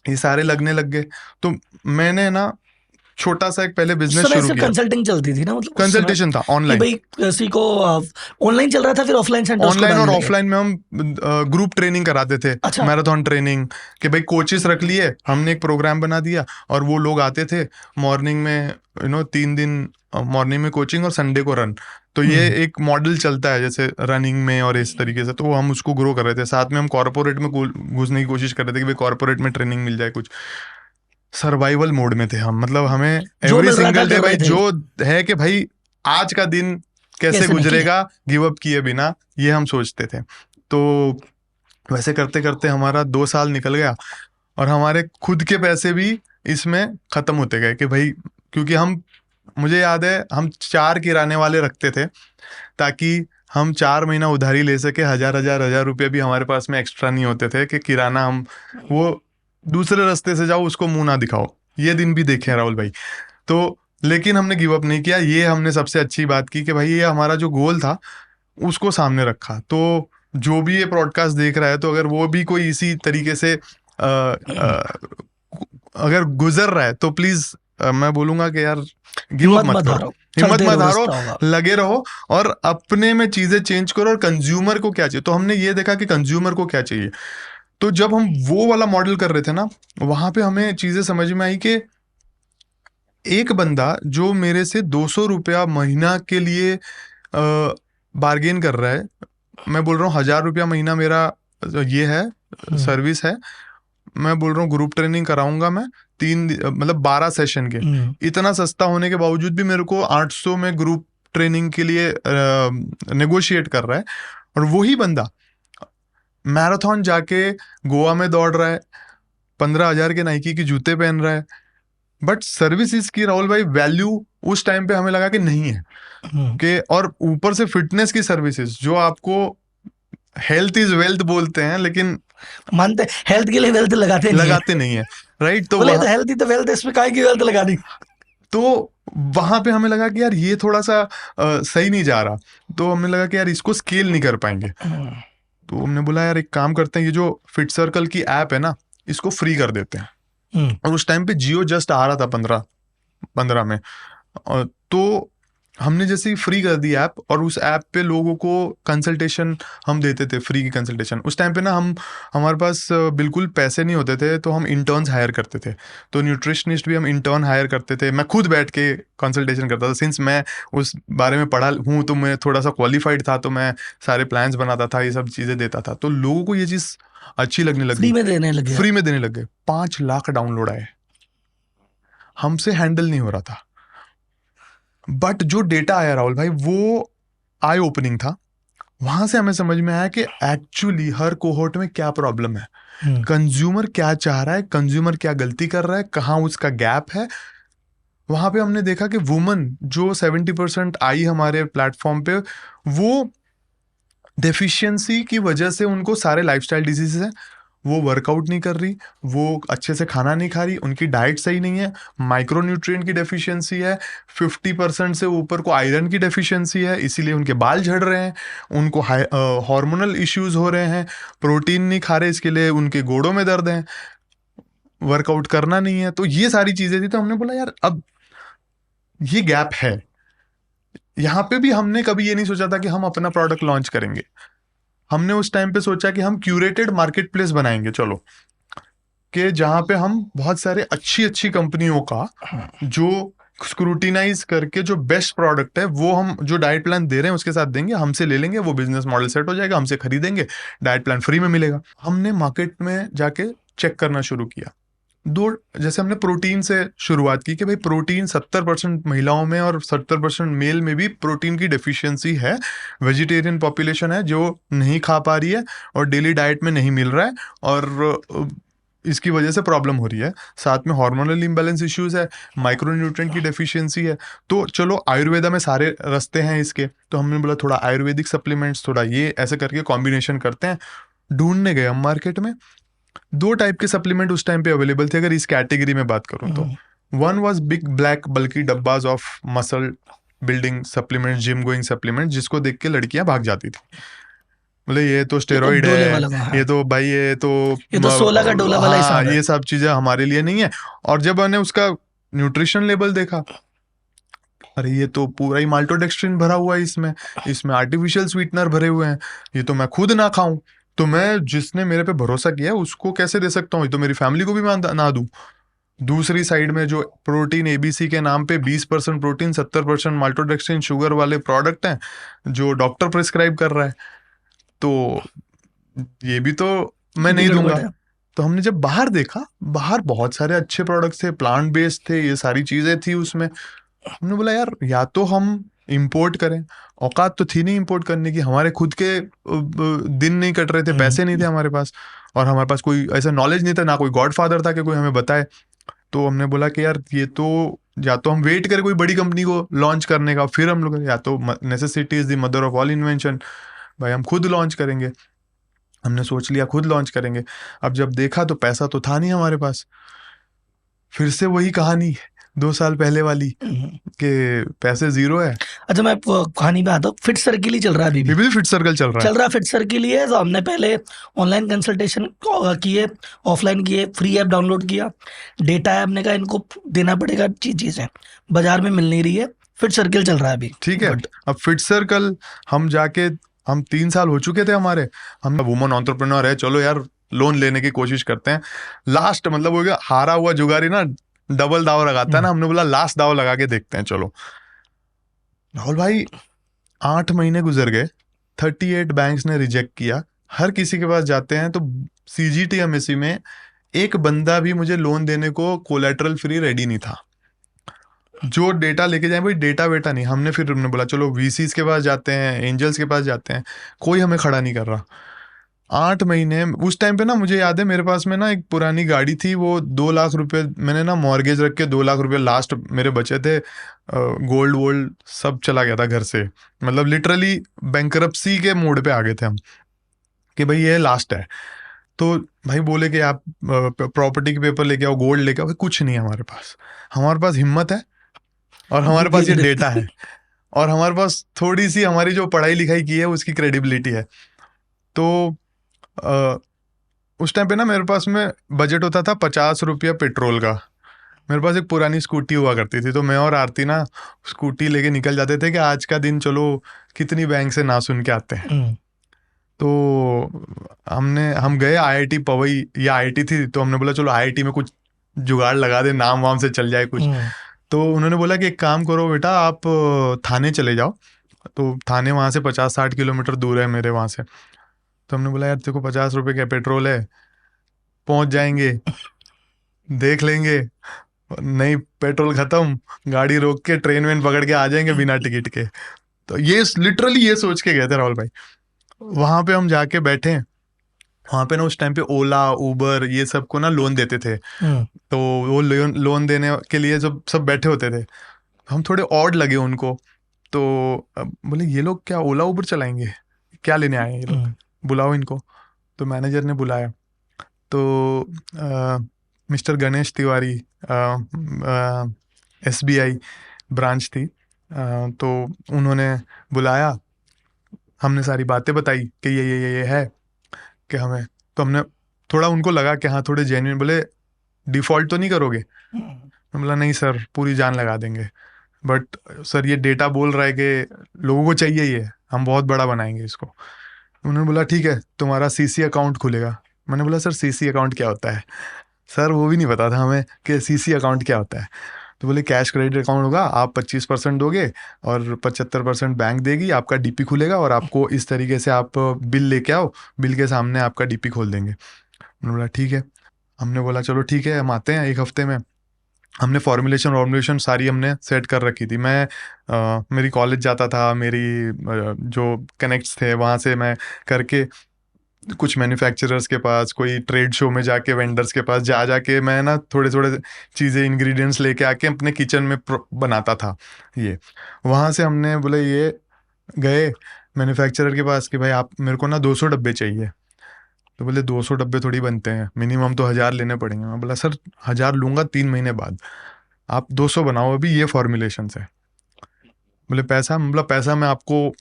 B: ये सारे लगने लग गए। तो मैंने ना छोटा सा एक पहले
A: उस
B: बिजनेस
A: समय
B: शुरू
A: सिर्फ
B: किया।
A: कंसल्टिंग चलती थी ना, मतलब उस समय
B: कंसल्टेशन था
A: कि
B: ऑनलाइन।
A: भाई किसी को ऑनलाइन चल रहा था, फिर ऑफलाइन सेंटर्स को
B: ऑनलाइन और
A: डालने लगे।
B: ऑफलाइन में हम ग्रुप ट्रेनिंग कराते थे,
A: अच्छा।
B: मैराथन ट्रेनिंग, कि भाई कोचेस रख लिए, हमने एक प्रोग्राम बना दिया और वो लोग आते थे मॉर्निंग में, 3 दिन मॉर्निंग में कोचिंग और संडे को रन। तो ये एक मॉडल चलता है जैसे रनिंग में और इस तरीके से। तो हम उसको ग्रो कर रहे थे। साथ में हम कॉर्पोरेट में घुसने की कोशिश कर रहे थे कि भाई कॉर्पोरेट में ट्रेनिंग मिल जाए कुछ। सर्वाइवल मोड में थे हम, मतलब हमें
A: जो
B: एवरी
A: मिल रहा था
B: सिंगल डे
A: कर
B: भाई
A: रहे थे।
B: जो है कि भाई आज का दिन कैसे
A: कैसे
B: गुजरेगा गिव अप किए बिना, ये हम सोचते थे। तो वैसे करते करते हमारा 2 साल निकल गया और हमारे खुद के पैसे भी इसमें खत्म होते गए कि भाई, क्योंकि मुझे याद है हम 4 किराने वाले रखते थे ताकि हम 4 महीना उधारी ले सके। हजार रुपये भी हमारे पास में एक्स्ट्रा नहीं होते थे कि किराना हम वो दूसरे रास्ते से जाओ उसको मुंह ना दिखाओ। ये दिन भी देखे हैं राहुल भाई। तो लेकिन हमने गिव अप नहीं किया। ये हमने सबसे अच्छी बात की कि भाई ये हमारा जो गोल था उसको सामने रखा। तो जो भी ये पॉडकास्ट देख रहा है, तो अगर वो भी कोई इसी तरीके से अगर गुजर रहा है तो प्लीज मैं बोलूंगा कि यार गिव अप मत करो, हिम्मत मत हारो, लगे रहो और अपने में चीजें चेंज करो। और कंज्यूमर को क्या चाहिए, तो हमने ये देखा कि कंज्यूमर को क्या चाहिए। तो जब हम वो वाला मॉडल कर रहे थे ना, वहां पे हमें चीजें समझ में आई कि एक बंदा जो मेरे से 200 रुपया महीना के लिए बार्गेन कर रहा है, मैं बोल रहा हूँ 1000 रुपया महीना मेरा ये है सर्विस है, मैं बोल रहा हूँ ग्रुप ट्रेनिंग कराऊंगा मैं 12 सेशन के। इतना सस्ता होने के बावजूद भी मेरे को 800 में ग्रुप ट्रेनिंग के लिए नेगोशिएट कर रहा है। और वही बंदा मैराथन जाके गोवा में दौड़ रहा है, 15,000 के नाइकी के जूते पहन रहा है, बट सर्विसेज की राहुल भाई वैल्यू उस टाइम पे हमें लगा कि नहीं है कि। और ऊपर से फिटनेस की सर्विसेज जो आपको हेल्थ इज वेल्थ बोलते हैं, लेकिन
A: मानते हेल्थ के लिए वेल्थ लगाते नहीं
B: है, राइट। तो
A: हेल्थ ही तो वेल्थ, इसमें काहे की वेल्थ लगा दी।
B: तो वहां पे हमें लगा कि यार ये थोड़ा सा सही नहीं जा रहा। तो हमें लगा कि यार इसको स्केल नहीं कर पाएंगे। तो हमने बोला यार एक काम करते हैं, ये जो फिट सर्कल की ऐप है ना, इसको फ्री कर देते हैं। और उस टाइम पे जियो जस्ट आ रहा था 15 में। तो हमने जैसे ही फ्री कर दी ऐप, और उस ऐप पे लोगों को कंसल्टेशन हम देते थे, फ्री की कंसल्टेशन। उस टाइम पे ना हमारे पास बिल्कुल पैसे नहीं होते थे, तो हम इंटर्न्स हायर करते थे। तो न्यूट्रिशनिस्ट भी हम इंटर्न हायर करते थे। मैं खुद बैठ के कंसल्टेशन करता था, सिंस मैं उस बारे में पढ़ा हूँ, तो मैं थोड़ा सा क्वालिफाइड था, तो मैं सारे प्लान्स बनाता था, ये सब चीज़ें देता था। तो लोगों को ये चीज़ अच्छी लगने लगी,
A: फ्री में देने लग गए।
B: 5 लाख डाउनलोड आए, हमसे हैंडल नहीं हो रहा था। बट जो डेटा आया राहुल भाई, वो आई ओपनिंग था। वहां से हमें समझ में आया कि एक्चुअली हर कोहोर्ट में क्या प्रॉब्लम है, कंज्यूमर क्या चाह रहा है, कंज्यूमर क्या गलती कर रहा है, कहाँ उसका गैप है। वहां पे हमने देखा कि वुमन जो 70% आई हमारे प्लेटफॉर्म पे, वो डेफिशिएंसी की वजह से उनको सारे लाइफस्टाइल डिजीजेस हैं। वो वर्कआउट नहीं कर रही, वो अच्छे से खाना नहीं खा रही, उनकी डाइट सही नहीं है, माइक्रोन्यूट्रिएंट की डेफिशिएंसी है, 50% से ऊपर को आयरन की डेफिशिएंसी है, इसीलिए उनके बाल झड़ रहे हैं, उनको हार्मोनल इश्यूज हो रहे हैं, प्रोटीन नहीं खा रहे, इसके लिए उनके गोड़ों में दर्द है। वर्कआउट करना नहीं है। तो ये सारी चीजें थी। तो हमने बोला यार अब ये गैप है। यहाँ पे भी हमने कभी ये नहीं सोचा था कि हम अपना प्रोडक्ट लॉन्च करेंगे। हमने उस टाइम पे सोचा कि हम क्यूरेटेड मार्केट प्लेस बनाएंगे, चलो, कि जहाँ पे हम बहुत सारे अच्छी अच्छी कंपनियों का जो स्क्रूटिनाइज करके जो बेस्ट प्रोडक्ट है वो हम जो डाइट प्लान दे रहे हैं उसके साथ देंगे, हमसे ले लेंगे, वो बिजनेस मॉडल सेट हो जाएगा, हमसे खरीदेंगे, डाइट प्लान फ्री में मिलेगा। हमने मार्केट में जाके चेक करना शुरू किया। जैसे हमने प्रोटीन से शुरुआत की कि भाई प्रोटीन 70% महिलाओं में और 70% मेल में भी प्रोटीन की डेफिशिएंसी है। वेजिटेरियन पॉपुलेशन है जो नहीं खा पा रही है और डेली डाइट में नहीं मिल रहा है और इसकी वजह से प्रॉब्लम हो रही है। साथ में हार्मोनल इम्बैलेंस इश्यूज है, माइक्रोन्यूट्रिएंट की डेफिशिएंसी है। तो चलो आयुर्वेदा में सारे रास्ते हैं इसके, तो हमने बोला थोड़ा आयुर्वेदिक सप्लीमेंट्स, थोड़ा ये ऐसे करके कॉम्बिनेशन करते हैं। ढूंढने गए हम मार्केट में। 2 टाइप के सप्लीमेंट उस टाइम पे अवेलेबल थे अगर इस कैटेगरी में बात करूं तो। वन वाज बिग ब्लैक बल्कि डब्बाज of muscle building supplement, gym going supplement, जिसको देख के लड़कियां भाग जाती थी, बोले ये तो स्टेरॉइड
A: डोले
B: है,
A: वाला का, हाँ।
B: ये तो भाई ये तो
A: 16 का डोला वाला
B: हाँ,
A: हिसाब है।
B: ये सब चीजें हमारे लिए नहीं है। और जब मैंने उसका न्यूट्रिशन लेवल देखा, अरे ये तो पूरा ही माल्टोडेक्स्ट्रिन भरा हुआ है इसमें, इसमें आर्टिफिशियल स्वीटनर भरे हुए हैं, ये तो मैं खुद ना खाऊं तो मैं जिसने मेरे पे भरोसा किया है उसको कैसे दे सकता हूँ, ये तो मेरी फैमिली को भी मैं ना दूं। दूसरी साइड में जो प्रोटीन एबीसी के नाम पे 20% प्रोटीन 70% माल्टोडेक्स्ट्रिन शुगर वाले प्रोडक्ट हैं जो डॉक्टर प्रिस्क्राइब कर रहा है, तो ये भी तो मैं
A: ये भी
B: नहीं
A: गड़बड़
B: दूंगा।
A: है।
B: तो हमने जब बाहर देखा, बाहर बहुत सारे अच्छे प्रोडक्ट्स थे, प्लांट बेस्ड थे, ये सारी चीजें थी उसमें। हमने बोला यार या तो हम इंपोर्ट करें, औकात तो थी नहीं इंपोर्ट करने की, हमारे खुद के दिन नहीं कट रहे थे, पैसे नहीं थे हमारे पास, और हमारे पास कोई ऐसा नॉलेज नहीं था, ना कोई गॉडफादर था कि कोई हमें बताए। तो हमने बोला कि यार ये तो या तो हम वेट करें कोई बड़ी कंपनी को लॉन्च करने का, फिर हम लोग, या तो necessity is the mother of all invention, भाई हम खुद लॉन्च करेंगे। हमने सोच लिया खुद लॉन्च करेंगे। अब जब देखा तो पैसा तो था नहीं हमारे पास, फिर से वही कहानी 2 साल पहले वाली कि पैसे जीरो है।
A: अच्छा, मैं कहानी पे आता हूँ। फिट सर्किल ही चल रहा है अभी भी।
B: भी फिट सर्कल चल रहा है।
A: फिट सर्किल ही है। तो हमने पहले ऑनलाइन कंसल्टेशन किए, ऑफलाइन किए, फ्री ऐप डाउनलोड किया, डेटा है, हमने कहा इनको देना पड़ेगा, चीजें बाजार में मिल नहीं रही है, फिट सर्किल चल रहा है अभी।
B: ठीक है।
A: Good.
B: अब फिट सर्कल हम जाके, हम 3 साल हो चुके थे हमारे, हम वुमन एंटरप्रेन्योर है, चलो यार लोन लेने की कोशिश करते हैं। लास्ट मतलब हो गया, हारा हुआ जुगारी ना डबल दाव लगाता है ना, हमने बोला लास्ट दाव लगा के देखते हैं चलो। राहुल भाई 8 महीने गुजर गए, 38 बैंक्स ने रिजेक्ट किया, हर किसी के पास जाते हैं तो CGTMSE में एक बंदा भी मुझे लोन देने को कोलेटरल फ्री रेडी नहीं था। जो डेटा लेके जाए भाई, डेटा वेटा नहीं। हमने बोला चलो VCs के पास जाते हैं, एंजल्स के पास जाते हैं, कोई हमें खड़ा नहीं कर रहा। 8 महीने उस टाइम पे ना, मुझे याद है मेरे पास में ना एक पुरानी गाड़ी थी, वो 2 लाख रुपए मैंने ना मॉर्गेज रख के 2 लाख रुपए लास्ट मेरे बचे थे। गोल्ड वोल्ड सब चला गया था घर से, मतलब लिटरली बैंकरप्सी के मोड पे आ गए थे हम कि भाई ये लास्ट है। तो भाई बोले कि आप प्रॉपर्टी के पेपर लेके आओ, गोल्ड लेके आओ, भाई कुछ नहीं है हमारे पास। हमारे पास हिम्मत है और हमारे पास ये डेटा है और हमारे पास थोड़ी सी हमारी जो पढ़ाई लिखाई की है उसकी क्रेडिबिलिटी है। तो उस टाइम पे ना मेरे पास में बजट होता था 50 रुपया पेट्रोल का। मेरे पास एक पुरानी स्कूटी हुआ करती थी, तो मैं और आरती ना स्कूटी लेके निकल जाते थे कि आज का दिन चलो कितनी बैंक से ना सुन के आते हैं। तो हम गए IIT पवई, या IIT थी, तो हमने बोला चलो IIT में कुछ जुगाड़ लगा दे, नाम वाम से चल जाए कुछ। तो उन्होंने बोला कि एक काम करो बेटा, आप थाने चले जाओ। तो थाने वहाँ से 50-60 किलोमीटर दूर है मेरे वहाँ से। तो हमने बोला यार देखो 50 रुपए का पेट्रोल है, पहुंच जाएंगे, देख लेंगे, नहीं पेट्रोल खत्म, गाड़ी रोक के ट्रेन वेन पकड़ के आ जाएंगे बिना टिकट के। तो ये लिटरली ये सोच के गए थे राहुल भाई। वहां पे हम जाके बैठे, वहां पे ना उस टाइम पे ओला उबर ये सब को ना लोन देते थे। तो वो लोन देने के लिए जब सब बैठे होते थे, हम थोड़े ऑड लगे उनको। तो बोले ये लोग क्या ओला उबर चलाएंगे, क्या लेने आए हैं ये लोग, बुलाओ इनको। तो मैनेजर ने बुलाया, तो mister Ganesh Tiwari, SBI branch थी, तो उन्होंने बुलाया, हमने सारी बातें बताई कि ये है कि हमें। तो हमने थोड़ा उनको लगा कि हाँ थोड़े जेन्युइन, बोले डिफॉल्ट तो नहीं करोगे? मैं बोला नहीं सर, पूरी जान लगा देंगे, बट सर ये डेटा बोल रहा है कि लोगों को चाहिए, ये हम बहुत बड़ा बनाएंगे इसको। उन्होंने बोला ठीक है, तुम्हारा सीसी अकाउंट खुलेगा। मैंने बोला सर सीसी अकाउंट क्या होता है? सर वो भी नहीं पता था हमें कि सीसी अकाउंट क्या होता है। तो बोले कैश क्रेडिट अकाउंट होगा, आप 25% दोगे और 75% बैंक देगी, आपका डीपी खुलेगा और आपको इस तरीके से आप बिल लेके आओ, बिल के सामने आपका डीपी खोल देंगे। मैंने बोला ठीक है। हमने बोला चलो ठीक है, हम आते हैं एक हफ्ते में। हमने फॉर्मुलेशन सारी हमने सेट कर रखी थी। मैं मेरी कॉलेज जाता था, मेरी जो कनेक्ट्स थे वहाँ से मैं करके कुछ मैन्युफैक्चरर्स के पास, कोई ट्रेड शो में जाके वेंडर्स के पास जाके मैं ना थोड़े थोड़े चीज़ें इंग्रेडिएंट्स लेके आके अपने किचन में बनाता था। ये वहाँ से हमने बोले, ये गए मैन्युफैक्चरर के पास कि भाई आप मेरे को ना 200 डब्बे चाहिए। तो बोले 200 डब्बे थोड़ी बनते हैं, मिनिमम तो 1000 लेने पड़ेंगे। मैं बोला सर 1000 लूँगा 3 महीने बाद, आप 200 बनाओ अभी, ये फॉर्मुलेशन है। बोले पैसा? मतलब पैसा मैं आपको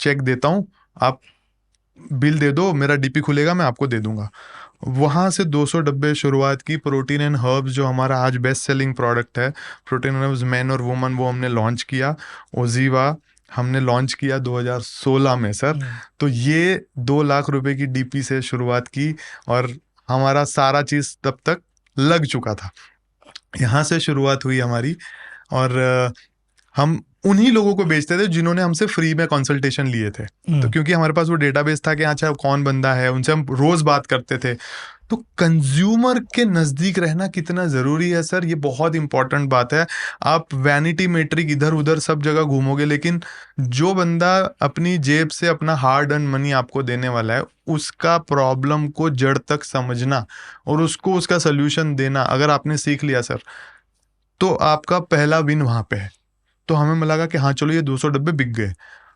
B: चेक देता हूँ, आप बिल दे दो, मेरा डीपी खुलेगा, मैं आपको दे दूंगा। वहाँ से 200 डब्बे शुरुआत की। प्रोटीन एंड हर्ब्स जो हमारा आज बेस्ट सेलिंग प्रोडक्ट है, प्रोटीन एंड हर्ब्स मैन और वुमन, वो हमने लॉन्च किया। ओजीवा हमने लॉन्च किया 2016 में सर। तो ये 2 लाख रुपए की डीपी से शुरुआत की और हमारा सारा चीज़ तब तक लग चुका था। यहाँ से शुरुआत हुई हमारी, और हम उन्हीं लोगों को बेचते थे जिन्होंने हमसे फ्री में कंसल्टेशन लिए थे। तो क्योंकि हमारे पास वो डेटाबेस था कि अच्छा कौन बंदा है, उनसे हम रोज बात करते थे। तो कंज्यूमर के नजदीक रहना कितना जरूरी है सर, ये बहुत इंपॉर्टेंट बात है। आप वैनिटी मेट्रिक इधर उधर सब जगह घूमोगे, लेकिन जो बंदा अपनी जेब से अपना हार्ड अर्न मनी आपको देने वाला है, उसका प्रॉब्लम को जड़ तक समझना और उसको उसका सोल्यूशन देना अगर आपने सीख लिया सर, तो आपका पहला विन वहां पे है। तो हमें लगा कि हाँ चलो ये 200 डब्बे बिक गए।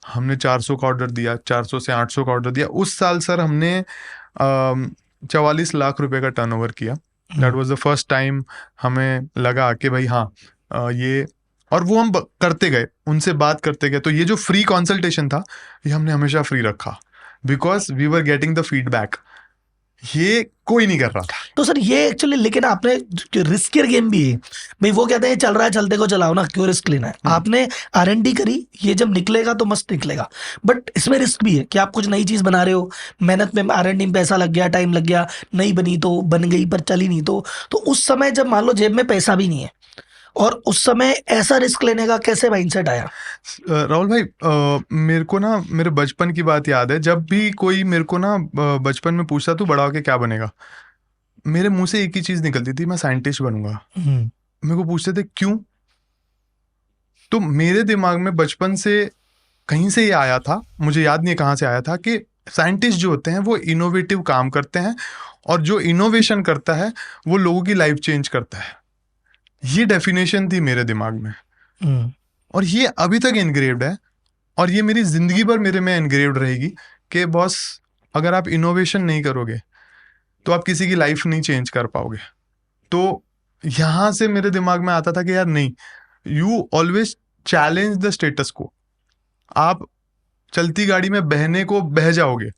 B: हमने 400 का ऑर्डर दिया, 400 से 800 का ऑर्डर दिया। उस साल सर हमने 44 लाख रुपए का टर्नओवर किया। That was the first time हमें लगा कि भाई हाँ ये, और वो हम करते गए, उनसे बात करते गए। तो ये जो फ्री कंसल्टेशन था ये हमने हमेशा फ्री रखा, because we were getting the feedback. ये कोई नहीं कर रहा था।
A: तो सर ये एक्चुअली, लेकिन आपने रिस्कियर गेम भी है भाई, वो कहते हैं चल रहा है चलते को चलाओ ना, क्यों रिस्क लेना है। आपने R&D करी, ये जब निकलेगा तो मस्त निकलेगा, बट इसमें रिस्क भी है कि आप कुछ नई चीज बना रहे हो, मेहनत में R&D में पैसा लग गया, टाइम लग गया, नहीं बनी तो बन गई पर चली नहीं तो उस समय जब मान लो जेब में पैसा भी नहीं है, और उस समय ऐसा रिस्क लेने का कैसे माइंडसेट आया?
B: राहुल भाई, मेरे को ना मेरे बचपन की बात याद है। जब भी कोई मेरे को ना बचपन में पूछता तू बड़ा होके क्या बनेगा, मेरे मुंह से एक ही चीज निकलती थी, मैं साइंटिस्ट बनूंगा। मेरे को पूछते थे क्यों, तो मेरे दिमाग में बचपन से कहीं से ये आया था, मुझे याद नहीं है कहाँ से आया था, कि साइंटिस्ट जो होते हैं वो इनोवेटिव काम करते हैं, और जो इनोवेशन करता है वो लोगों की लाइफ चेंज करता है। ये डेफिनेशन थी मेरे दिमाग में, और ये अभी तक एनग्रेव्ड है, और ये मेरी जिंदगी भर मेरे में एनग्रेव्ड रहेगी कि बॉस अगर आप इनोवेशन नहीं करोगे तो आप किसी की लाइफ नहीं चेंज कर पाओगे। तो यहाँ से मेरे दिमाग में आता था कि यार नहीं, you always challenge the status quo. आप चलती गाड़ी में बहने को बह जाओगे,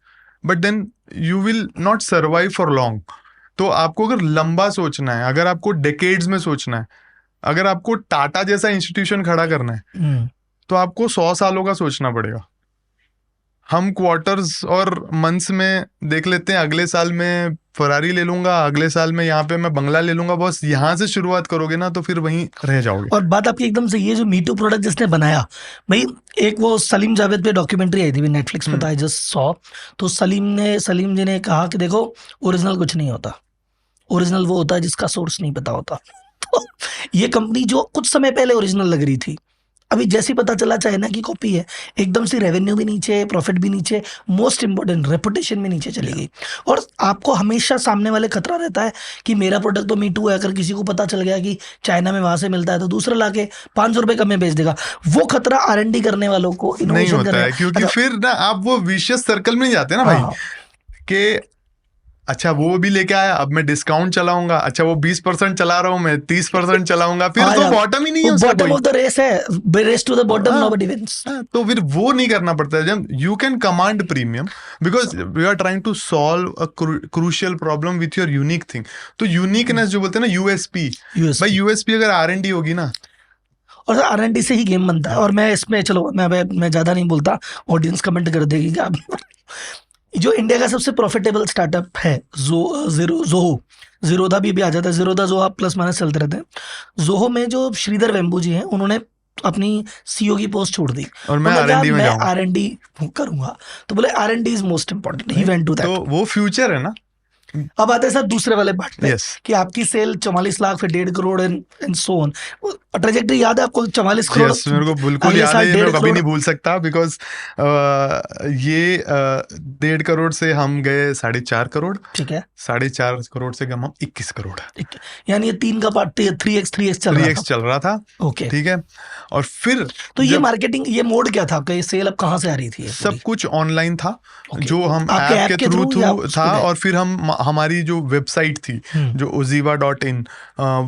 B: but then you will not survive for long. तो आपको अगर लंबा सोचना है, अगर आपको डेकेड्स में सोचना है, अगर आपको टाटा जैसा इंस्टीट्यूशन खड़ा करना है, तो आपको 100 सालों का सोचना पड़ेगा। हम क्वार्टर्स और मंथ्स में देख लेते हैं, अगले साल में फरारी ले लूंगा, अगले साल में यहाँ पे मैं बंगला ले लूंगा। बस यहाँ से शुरुआत करोगे ना तो फिर वहीं रह जाओगे।
A: और बात आपकी एकदम सही है। जो मीटू प्रोडक्ट जिसने बनाया भाई, एक वो सलीम जावेद पे डॉक्यूमेंट्री आई थी नेटफ्लिक्स पे, आई जस्ट सॉ। तो सलीम जी ने कहा कि देखो ओरिजिनल कुछ नहीं होता, ओरिजिनल वो होता है जिसका सोर्स नहीं पता होता। तो ये कंपनी जो कुछ समय पहले ओरिजिनल लग रही थी, अभी जैसे पता चला चाइना की कॉपी है, एकदम से रेवेन्यू भी नीचे, प्रॉफिट भी नीचे, मोस्ट इंपॉर्टेंट रेपुटेशन भी नीचे चली गई। और आपको हमेशा सामने वाले खतरा रहता है कि मेरा प्रोडक्ट तो मीटू है, अगर किसी को पता चल गया कि चाइना में वहां से मिलता है तो दूसरा लाके 500 रुपए कम में बेच देगा। वो खतरा R&D करने वालों को
B: नहीं होता है, क्योंकि फिर ना आप वो विशियस सर्कल में जाते हैं ना भाई, कि अच्छा वो भी लेके आया, अब मैं डिस्काउंट चलाऊंगा, अच्छा वो 20% चला रहा हूँ, मैं 30% चलाऊंगा, फिर तो बॉटम ही नहीं है उसका
A: बॉटम
B: कोई।
A: ऑफ द रेस है, रेस टू द बॉटम,
B: हाँ,
A: नोबडी विंस।
B: तो फिर वो नहीं करना पड़ता है। जब you can command premium because we are trying to solve a crucial problem with your unique thing. तो यूनिकनेस जो बोलते हैं ना, यूएसपी, भाई यूएसपी अगर आर&डी होगी ना,
A: और R&D से ही गेम बनता है। और मैं इसमें, चलो मैं ज्यादा नहीं बोलता, ऑडियंस कमेंट कर देगी कि आप जो इंडिया का सबसे प्रॉफिटेबल स्टार्टअप है जोहो, जीरोधा भी आ जाता है, जीरोधा जोहा प्लस माइनस चलते रहते हैं। जोहो में जो श्रीधर वेम्बू जी हैं, उन्होंने अपनी सीईओ की पोस्ट छोड़ दी,
B: और मैं
A: उन्होंने कहा
B: R&D में
A: मैं
B: जाऊंगा,
A: R&D करूंगा। तो बोले R&D is most important, he went to
B: तो
A: दैट।
B: वो फ्यूचर है ना।
A: अब आते हैं सर दूसरे वाले पार्ट पे,
B: यस,
A: कि आपकी सेल 44 लाख, फिर 1.5 crore and so on. Trajectory याद है आपको? 44 करोड़,
B: यस मेरे को बिल्कुल
A: अगले
B: याद
A: साल
B: है, ये मैं
A: 1.5
B: कभी
A: करोड़।
B: नहीं भूल सकता बिकॉज ये 1.5 करोड़ से हम गए 4.5 करोड़,
A: ठीक है,
B: 4.5 करोड़ से हम 21 करोड़,
A: ठीक है। यानी ये 3 का पार्ट 3x चल रहा
B: 3x
A: था।
B: चल रहा था।
A: ओके,
B: ठीक है, और फिर
A: तो ये
B: जब
A: मार्केटिंग, ये मोड क्या था आपका? ये सेल अब कहाँ से आ रही थी ये
B: सब
A: पूरी?
B: कुछ ऑनलाइन था,
A: ओके,
B: जो हम
A: आपके
B: ऐप
A: ऐप
B: के
A: के
B: थ्रू
A: थ्रू या उस
B: था,
A: पे गए?
B: और फिर हम हमारी जो वेबसाइट थी जो oziva.in,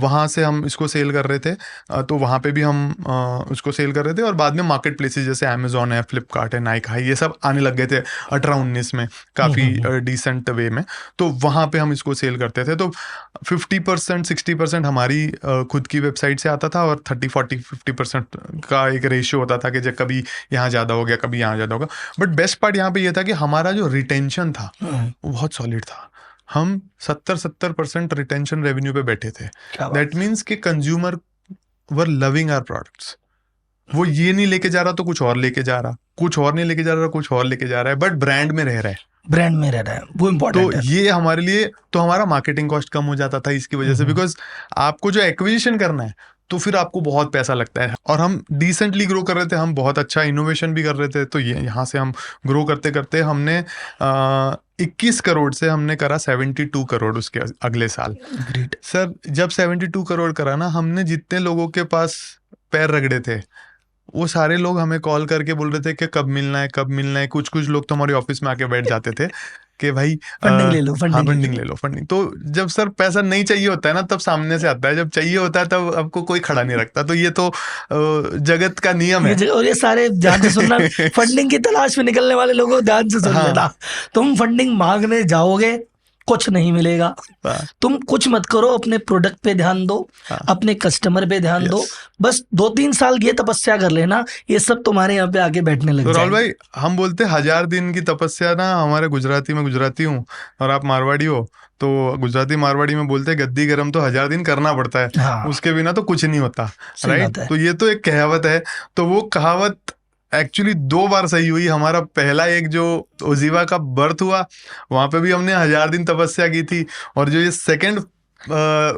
B: वहाँ से हम इसको सेल कर रहे थे। तो वहाँ पे भी हम उसको सेल कर रहे थे, और बाद में मार्केट प्लेसेस जैसे अमेजोन है, फ्लिपकार्ट है, नाइका है, ये सब आने लग गए थे 18-19 में, काफ़ी डिसेंट वे में। तो वहाँ पे हम इसको सेल करते थे। तो 50% 60% हमारी खुद की वेबसाइट से आता था, और 30-40-50% का एक रेशियो होता था कि जब कभी यहाँ ज़्यादा हो गया, कभी यहाँ ज़्यादा होगा। बट बेस्ट पार्ट यहाँ पे ये था कि हमारा जो रिटेंशन था वो बहुत सॉलिड था। हम 70% रिटेंशन रेवेन्यू पे बैठे थे।
A: क्या बात।
B: दैट मीन्स कि consumer were loving our products. वो ये नहीं लेके जा रहा तो कुछ और लेके जा रहा, कुछ और नहीं लेके जा रहा कुछ और लेके जा रहा है, बट ब्रांड में रह रहा है।
A: ब्रांड में रह रहा है, वो
B: तो
A: इम्पोर्टेंट है।
B: ये हमारे लिए, तो हमारा मार्केटिंग कॉस्ट कम हो जाता था इसकी वजह से, बिकॉज आपको जो एक्विजिशन करना है तो फिर आपको बहुत पैसा लगता है, और हम डिसेंटली ग्रो कर रहे थे, हम बहुत अच्छा इनोवेशन भी कर रहे थे। तो ये यहाँ से हम ग्रो करते करते हमने 21 करोड़ से हमने करा 72 करोड़ उसके अगले साल।
A: ग्रेट।
B: सर जब 72 करोड़ करा ना, हमने जितने लोगों के पास पैर रगड़े थे, वो सारे लोग हमें कॉल करके बोल रहे थे कि कब मिलना है, कब मिलना है। कुछ कुछ लोग तो हमारे ऑफिस में आके बैठ जाते थे कि भाई
A: फंडिंग ले लो,
B: हाँ
A: फंडिंग
B: फंडिंग ले लो, फंडिंग। तो जब सर पैसा नहीं चाहिए होता है ना, तब सामने से आता है, जब चाहिए होता है तब आपको कोई खड़ा नहीं रखता। तो ये तो जगत का नियम है।
A: और ये सारे ध्यान से सुनना, फंडिंग की तलाश में निकलने वाले लोगों ध्यान से सुन
B: हाँ।
A: लेना। तुम फंडिंग मांगने जाओगे, कुछ नहीं मिलेगा।
B: हाँ।
A: तुम कुछ मत करो, अपने प्रोडक्ट पे ध्यान दो,
B: हाँ।
A: अपने कस्टमर पे ध्यान दो। बस 2-3 साल ये तपस्या कर लेना, ये सब तुम्हारे यहाँ पे आके बैठने लग
B: तो राहुल
A: जाएगा।
B: भाई, हम बोलते 1000 दिन की तपस्या ना, हमारे गुजराती में, गुजराती हूँ और आप मारवाड़ी हो, तो गुजराती मारवाड़ी में बोलते हैं गद्दी गरम तो 1000 दिन करना पड़ता है।
A: हाँ।
B: उसके बिना तो कुछ नहीं होता,
A: सही बात
B: राइट।
A: है।
B: तो ये तो एक कहावत है। तो वो कहावत एक्चुअली 2 बार सही हुई। हमारा पहला एक जो ओजीवा का बर्थ हुआ, वहां पे भी हमने 1000 दिन तपस्या की थी, और जो ये सेकंड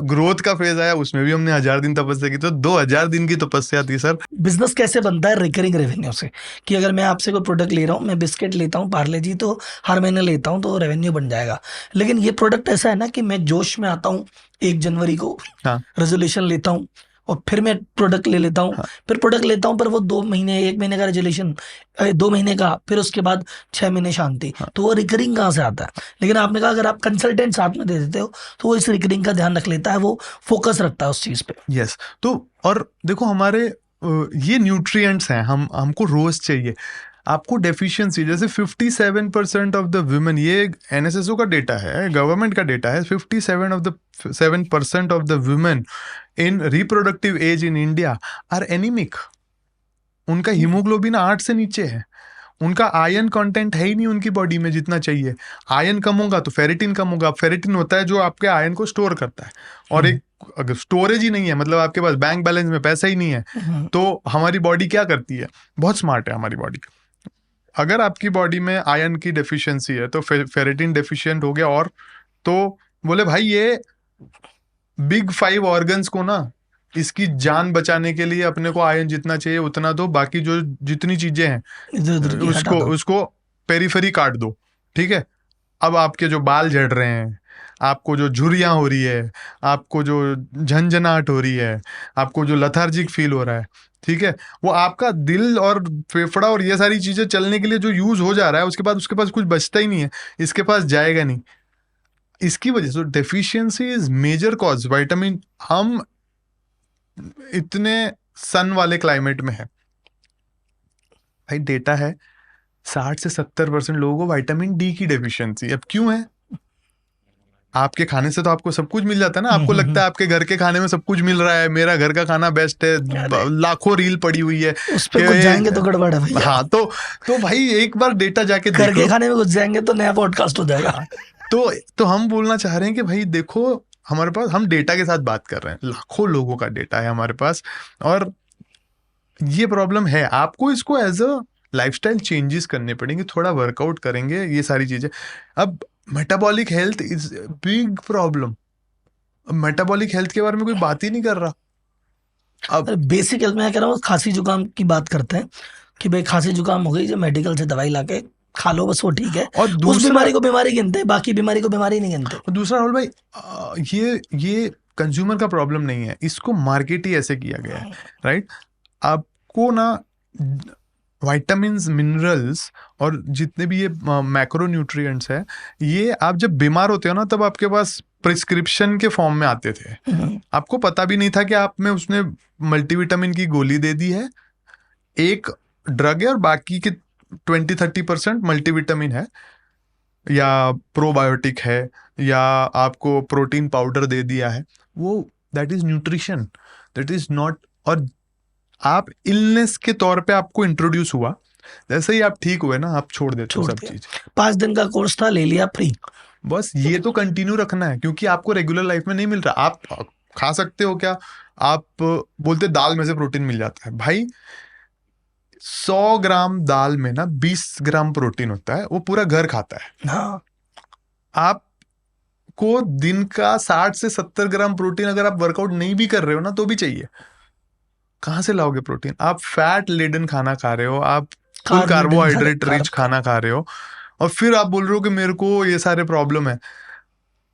B: ग्रोथ का फेज आया उसमें भी हमने 1000 दिन तपस्या की। तो 2000 दिन की तपस्या थी सर।
A: बिजनेस कैसे बनता है? रिकरिंग रेवेन्यू से, कि अगर मैं आपसे कोई प्रोडक्ट ले रहा हूँ, मैं बिस्किट लेता हूँ पार्ले जी, तो हर महीने लेता हूँ तो रेवेन्यू बन जाएगा। लेकिन ये प्रोडक्ट ऐसा है ना कि मैं जोश में आता हूँ 1 जनवरी को,
B: हाँ।
A: रेजोल्यूशन लेता हूँ, और फिर मैं प्रोडक्ट ले लेता हूँ।
B: हाँ।
A: फिर प्रोडक्ट लेता हूँ, पर वो 2 महीने, 1 महीने का रेजोल्यूशन, 2 महीने का, फिर उसके बाद 6 महीने शांति। तो वो रिकरिंग कहाँ से आता है? लेकिन आपने कहा अगर आप कंसल्टेंट साथ में दे देते हो तो वो इस रिकरिंग का ध्यान रख लेता है, वो फोकस रखता है उस चीज पे।
B: यस। तो और देखो हमारे ये न्यूट्रिएंट्स हैं, हमको रोज चाहिए। आपको डेफिशिएंसी, जैसे 57% ऑफ द वुमेन, ये एनएसएसओ का डेटा है, गवर्नमेंट का डेटा है, 57% of the women in reproductive age in India are anaemic. उनका हीमोग्लोबिन 8 से नीचे है। उनका आयरन कंटेंट है ही नहीं उनकी बॉडी में जितना चाहिए। आयरन कम होगा तो फेरिटिन कम होगा। फेरिटिन होता है जो आपके आयरन को स्टोर करता है, और एक अगर स्टोरेज ही नहीं है, मतलब आपके पास बैंक बैलेंस में पैसा ही नहीं है, तो हमारी बॉडी क्या करती है? बहुत स्मार्ट है हमारी बॉडी। अगर आपकी बॉडी में आयरन की डेफिशिएंसी है तो फेरिटिन डेफिशिएंट हो गया, और तो बोले भाई ये बिग 5 ऑर्गन्स को ना, इसकी जान बचाने के लिए अपने को आयरन जितना चाहिए उतना दो, बाकी जो जितनी चीजें हैं उसको पेरिफेरी काट दो। ठीक है। अब आपके जो बाल झड़ रहे हैं, आपको जो झुर्रियां हो रही है, आपको जो झंझनाहट हो रही है, आपको जो लथार्जिक फील हो रहा है, ठीक है, वो आपका दिल और फेफड़ा और ये सारी चीजें चलने के लिए जो यूज हो जा रहा है, उसके पास कुछ बचता ही नहीं है, इसके पास जाएगा नहीं। इसकी वजह से deficiency is major cause vitamin. हम इतने सन वाले क्लाइमेट में है भाई, डेटा है 60 से 70% लोगों को विटामिन डी की डेफिशिएंसी। अब क्यों है? आपके खाने से तो आपको सब कुछ मिल जाता है ना, आपको लगता है आपके घर के खाने में सब कुछ मिल रहा है, मेरा घर का खाना बेस्ट है, लाखों रील पड़ी हुई है
A: उस पे कुछ जाएंगे तो गड़बड़ है भैया।
B: हाँ, तो भाई एक बार डेटा जाके
A: घर
B: देखो,
A: के खाने में कुछ जाएंगे तो नया पॉडकास्ट हो जाएगा।
B: तो हम बोलना चाह रहे हैं कि भाई देखो, हमारे पास, हम डेटा के साथ बात कर रहे हैं, लाखों लोगों का डेटा है हमारे पास, और ये प्रॉब्लम है। आपको इसको एज अ लाइफस्टाइल चेंजेस करने पड़ेंगे, थोड़ा वर्कआउट करेंगे, ये सारी चीजें। अब metabolic health is big problem. Metabolic health के बारे में कोई बात ही नहीं कर रहा। अब
A: बेसिक हेल्थ में मैं कह रहा हूँ, खांसी जुकाम की बात करते हैं कि भाई खांसी जुकाम हो गई, जो मेडिकल से दवाई लाके खा लो बस, वो ठीक है।
B: और
A: उस बीमारी को बीमारी गिनते हैं, बाकी बीमारी को बीमारी नहीं गिनते।
B: और दूसरा राहुल भाई, ये कंज्यूमर का प्रॉब्लम नहीं है, इसको मार्केट ही ऐसे किया गया है, राइट? आपको ना विटामिन्स, मिनरल्स और जितने भी ये मैक्रो न्यूट्रिएंट्स है, ये आप जब बीमार होते हो ना, तब आपके पास प्रिस्क्रिप्शन के फॉर्म में आते थे। आपको पता भी नहीं था कि आप में उसने मल्टीविटामिन की गोली दे दी है, एक ड्रग है, और बाकी के 20-30% मल्टीविटामिन है, या प्रोबायोटिक है, या आपको प्रोटीन पाउडर दे दिया है। वो that is nutrition, that is not. और आप इलनेस के तौर पे आपको इंट्रोड्यूस हुआ, जैसे ही आप ठीक हुए ना, आप छोड़ देते हो सब चीज।
A: 5 दिन का कोर्स था, ले लिया फ्री।
B: बस ये तो कंटिन्यू रखना है, क्योंकि आपको रेगुलर लाइफ में नहीं मिल रहा। आप खा सकते हो क्या? आप बोलते दाल में से प्रोटीन मिल जाता है भाई, 100 ग्राम दाल में ना 20 ग्राम प्रोटीन होता है, वो पूरा घर खाता है।
A: हाँ।
B: आपको दिन का 60 से 70 ग्राम प्रोटीन, अगर आप वर्कआउट नहीं भी कर रहे हो ना, तो भी चाहिए। कहाँ से लाओगे प्रोटीन? आप फैट लेडन खाना खा रहे हो, आप फुल कार्बोहाइड्रेट रिच खाना खा रहे हो, और फिर आप बोल रहे हो कि मेरे को ये सारे प्रॉब्लम है,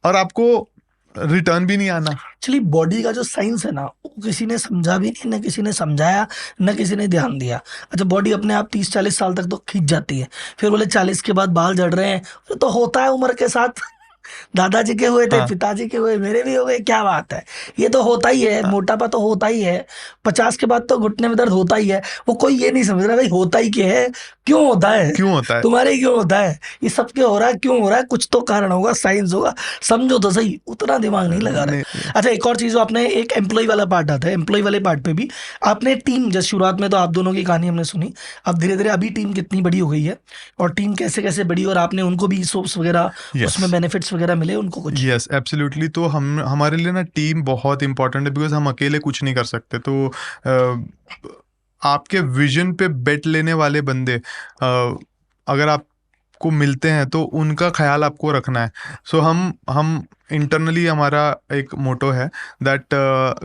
B: और आपको रिटर्न भी नहीं आना।
A: एक्चुअली बॉडी का जो साइंस है ना, वो किसी ने समझा भी नहीं, न किसी ने समझाया, न किसी ने ध्यान दिया। अच्छा, बॉडी अपने आप 30-40 साल तक तो खींच जाती है, फिर बोले 40 के बाद बाल झड़ रहे हैं, तो होता है उम्र के साथ। दादाजी के हुए थे, पिताजी के हुए, मेरे भी हो गए, क्या बात है, ये तो होता ही है। मोटापा तो होता ही है, 50 के बाद तो घुटने में दर्द होता ही है। वो कोई ये नहीं समझ रहा भाई होता ही क्या है, क्यों होता है,
B: क्यों होता है,
A: तुम्हारे क्यों होता है, ये सब क्यों हो रहा है, क्यों हो रहा है, कुछ तो कारण होगा, साइंस होगा, समझो तो सही। उतना दिमाग नहीं लगा रहे। अच्छा, एक और चीज, आपने एक एम्प्लॉय वाला पार्ट आता है, एम्प्लॉय वाले पार्ट पे भी आपने टीम, जैसे शुरुआत में तो आप दोनों की कहानी हमने सुनी, अब धीरे धीरे अभी टीम कितनी बड़ी हो गई है, और टीम कैसे कैसे बड़ी, और आपने उनको भी सोप्स वगैरह, उसमें बेनिफिट्स वगैरह मिले उनको कुछ?
B: Yes, absolutely. तो हमारे लिए ना टीम बहुत इंपॉर्टेंट है, बिकॉज हम अकेले कुछ नहीं कर सकते। तो आपके विजन पे बेट लेने वाले बंदे अगर आपको मिलते हैं, तो उनका ख्याल आपको रखना है। सो हम इंटरनली, हमारा एक मोटो है that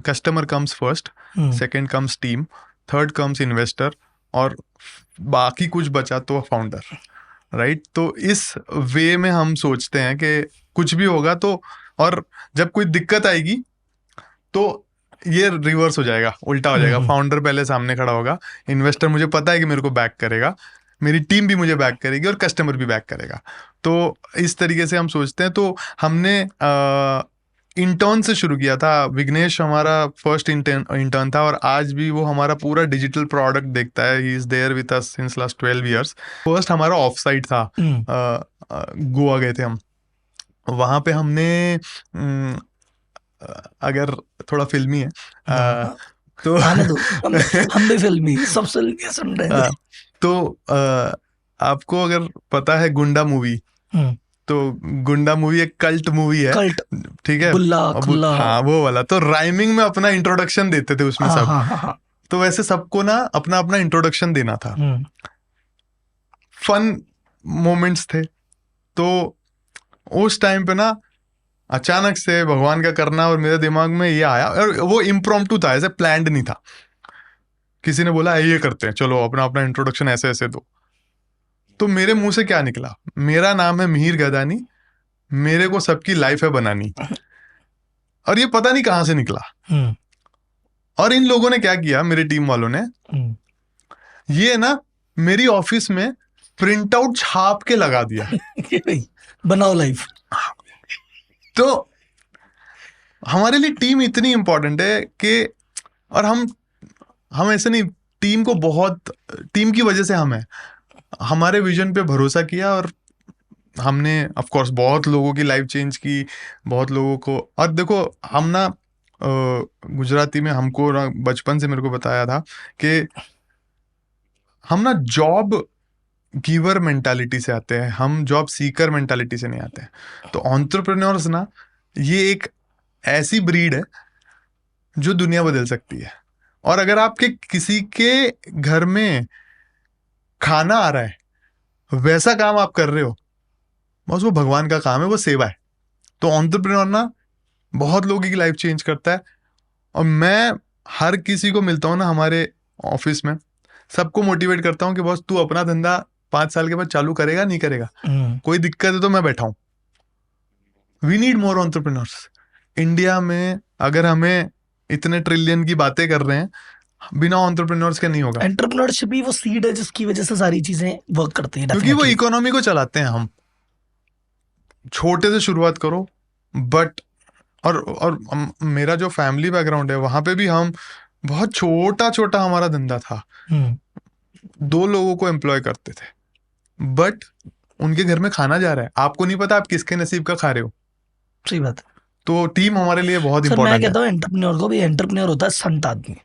B: customer comes first, second comes team, third comes investor, और बाकी कुछ बचा तो फाउंडर, राइट? तो इस वे में हम सोचते हैं कि कुछ भी होगा तो, और जब कोई दिक्कत आएगी तो ये रिवर्स हो जाएगा, उल्टा हो जाएगा। फाउंडर पहले सामने खड़ा होगा, इन्वेस्टर मुझे पता है कि मेरे को बैक करेगा, मेरी टीम भी मुझे बैक करेगी, और कस्टमर भी बैक करेगा। तो इस तरीके से हम सोचते हैं। तो हमने इंटर्न से शुरू किया था। विघ्नेश हमारा फर्स्ट इंटर्न था, और आज भी वो हमारा पूरा डिजिटल प्रोडक्ट देखता है। He is there with us since last 12 years। First हमारा ऑफ साइट था, गोवा गए थे हम। वहां पे हमने अगर थोड़ा फिल्मी है तो
A: आने दो, हम भी फिल्मी, सब फिल्मी सुन रहे थे।
B: तो आपको अगर पता है गुंडा मूवी, तो गुंडा मूवी एक कल्ट मूवी है,
A: कल्ट,
B: ठीक है, हाँ वो वाला। तो राइमिंग में अपना इंट्रोडक्शन देते थे उसमें सब।
A: हाँ।
B: तो वैसे सबको ना अपना अपना इंट्रोडक्शन देना था। फन मोमेंट्स थे। तो उस टाइम पे ना अचानक से भगवान का करना, और मेरे दिमाग में ये आया, और वो इम्प्रॉम्प्टू था, ऐसे प्लान्ड नहीं था। किसी ने बोला ये करते हैं, चलो अपना अपना इंट्रोडक्शन ऐसे ऐसे दो। तो मेरे मुंह से क्या निकला, मेरा नाम है मिहिर गदानी, मेरे को सबकी लाइफ है बनानी। और ये पता नहीं कहां से निकला। और इन लोगों ने क्या किया, मेरे टीम वालों ने, ये ना मेरी ऑफिस में प्रिंट आउट छाप के लगा दिया,
A: बनाओ लाइफ।
B: तो हमारे लिए टीम इतनी इंपॉर्टेंट है कि, और हम ऐसे नहीं, टीम की वजह से हम है, हमारे विजन पे भरोसा किया और हमने ऑफ कोर्स बहुत लोगों की लाइफ चेंज की, बहुत लोगों को। और देखो हम ना गुजराती में हमको ना बचपन से मेरे को बताया था कि हम ना जॉब गिवर मेंटालिटी से आते हैं, हम जॉब सीकर मेंटालिटी से नहीं आते हैं। तो एंटरप्रेन्योर्स ना, ये एक ऐसी ब्रीड है जो दुनिया बदल सकती है। और अगर आपके किसी के घर में खाना आ रहा है, वैसा काम आप कर रहे हो, बस वो भगवान का काम है, वो सेवा है। तो एंटरप्रेन्योर ना बहुत लोगों की लाइफ चेंज करता है। और मैं हर किसी को मिलता हूँ ना हमारे ऑफिस में, सबको मोटिवेट करता हूँ कि बॉस तू अपना धंधा 5 साल के बाद चालू करेगा नहीं करेगा, कोई दिक्कत है तो मैं बैठा हूँ। We need more entrepreneurs India में। अगर हमें इतने ट्रिलियन की बातें कर रहे हैं, बिना एंटरप्रेन्योर्स के नहीं होगा।
A: एंटरप्रेन्योरशिप ही वो सीड है जिसकी वजह से सारी चीजें वर्क करती हैं,
B: क्योंकि वो
A: definitely।
B: इकोनॉमी को चलाते हैं। हम छोटे से शुरुआत करो, बट और मेरा जो फैमिली बैकग्राउंड है वहां पे भी हम बहुत छोटा छोटा हमारा धंधा था, 2 लोगों को एम्प्लॉय करते थे, बट उनके घर में खाना जा रहा है, आपको नहीं पता आप किसके नसीब का खा रहे हो।
A: सही बात है
B: तो टीम हमारे लिए बहुत
A: सर। मैं
B: इंपॉर्टेंट है।
A: कहता हूँ एंटरप्रेन्योर को भी, एंटरप्रेन्योर होता है संत आदमी।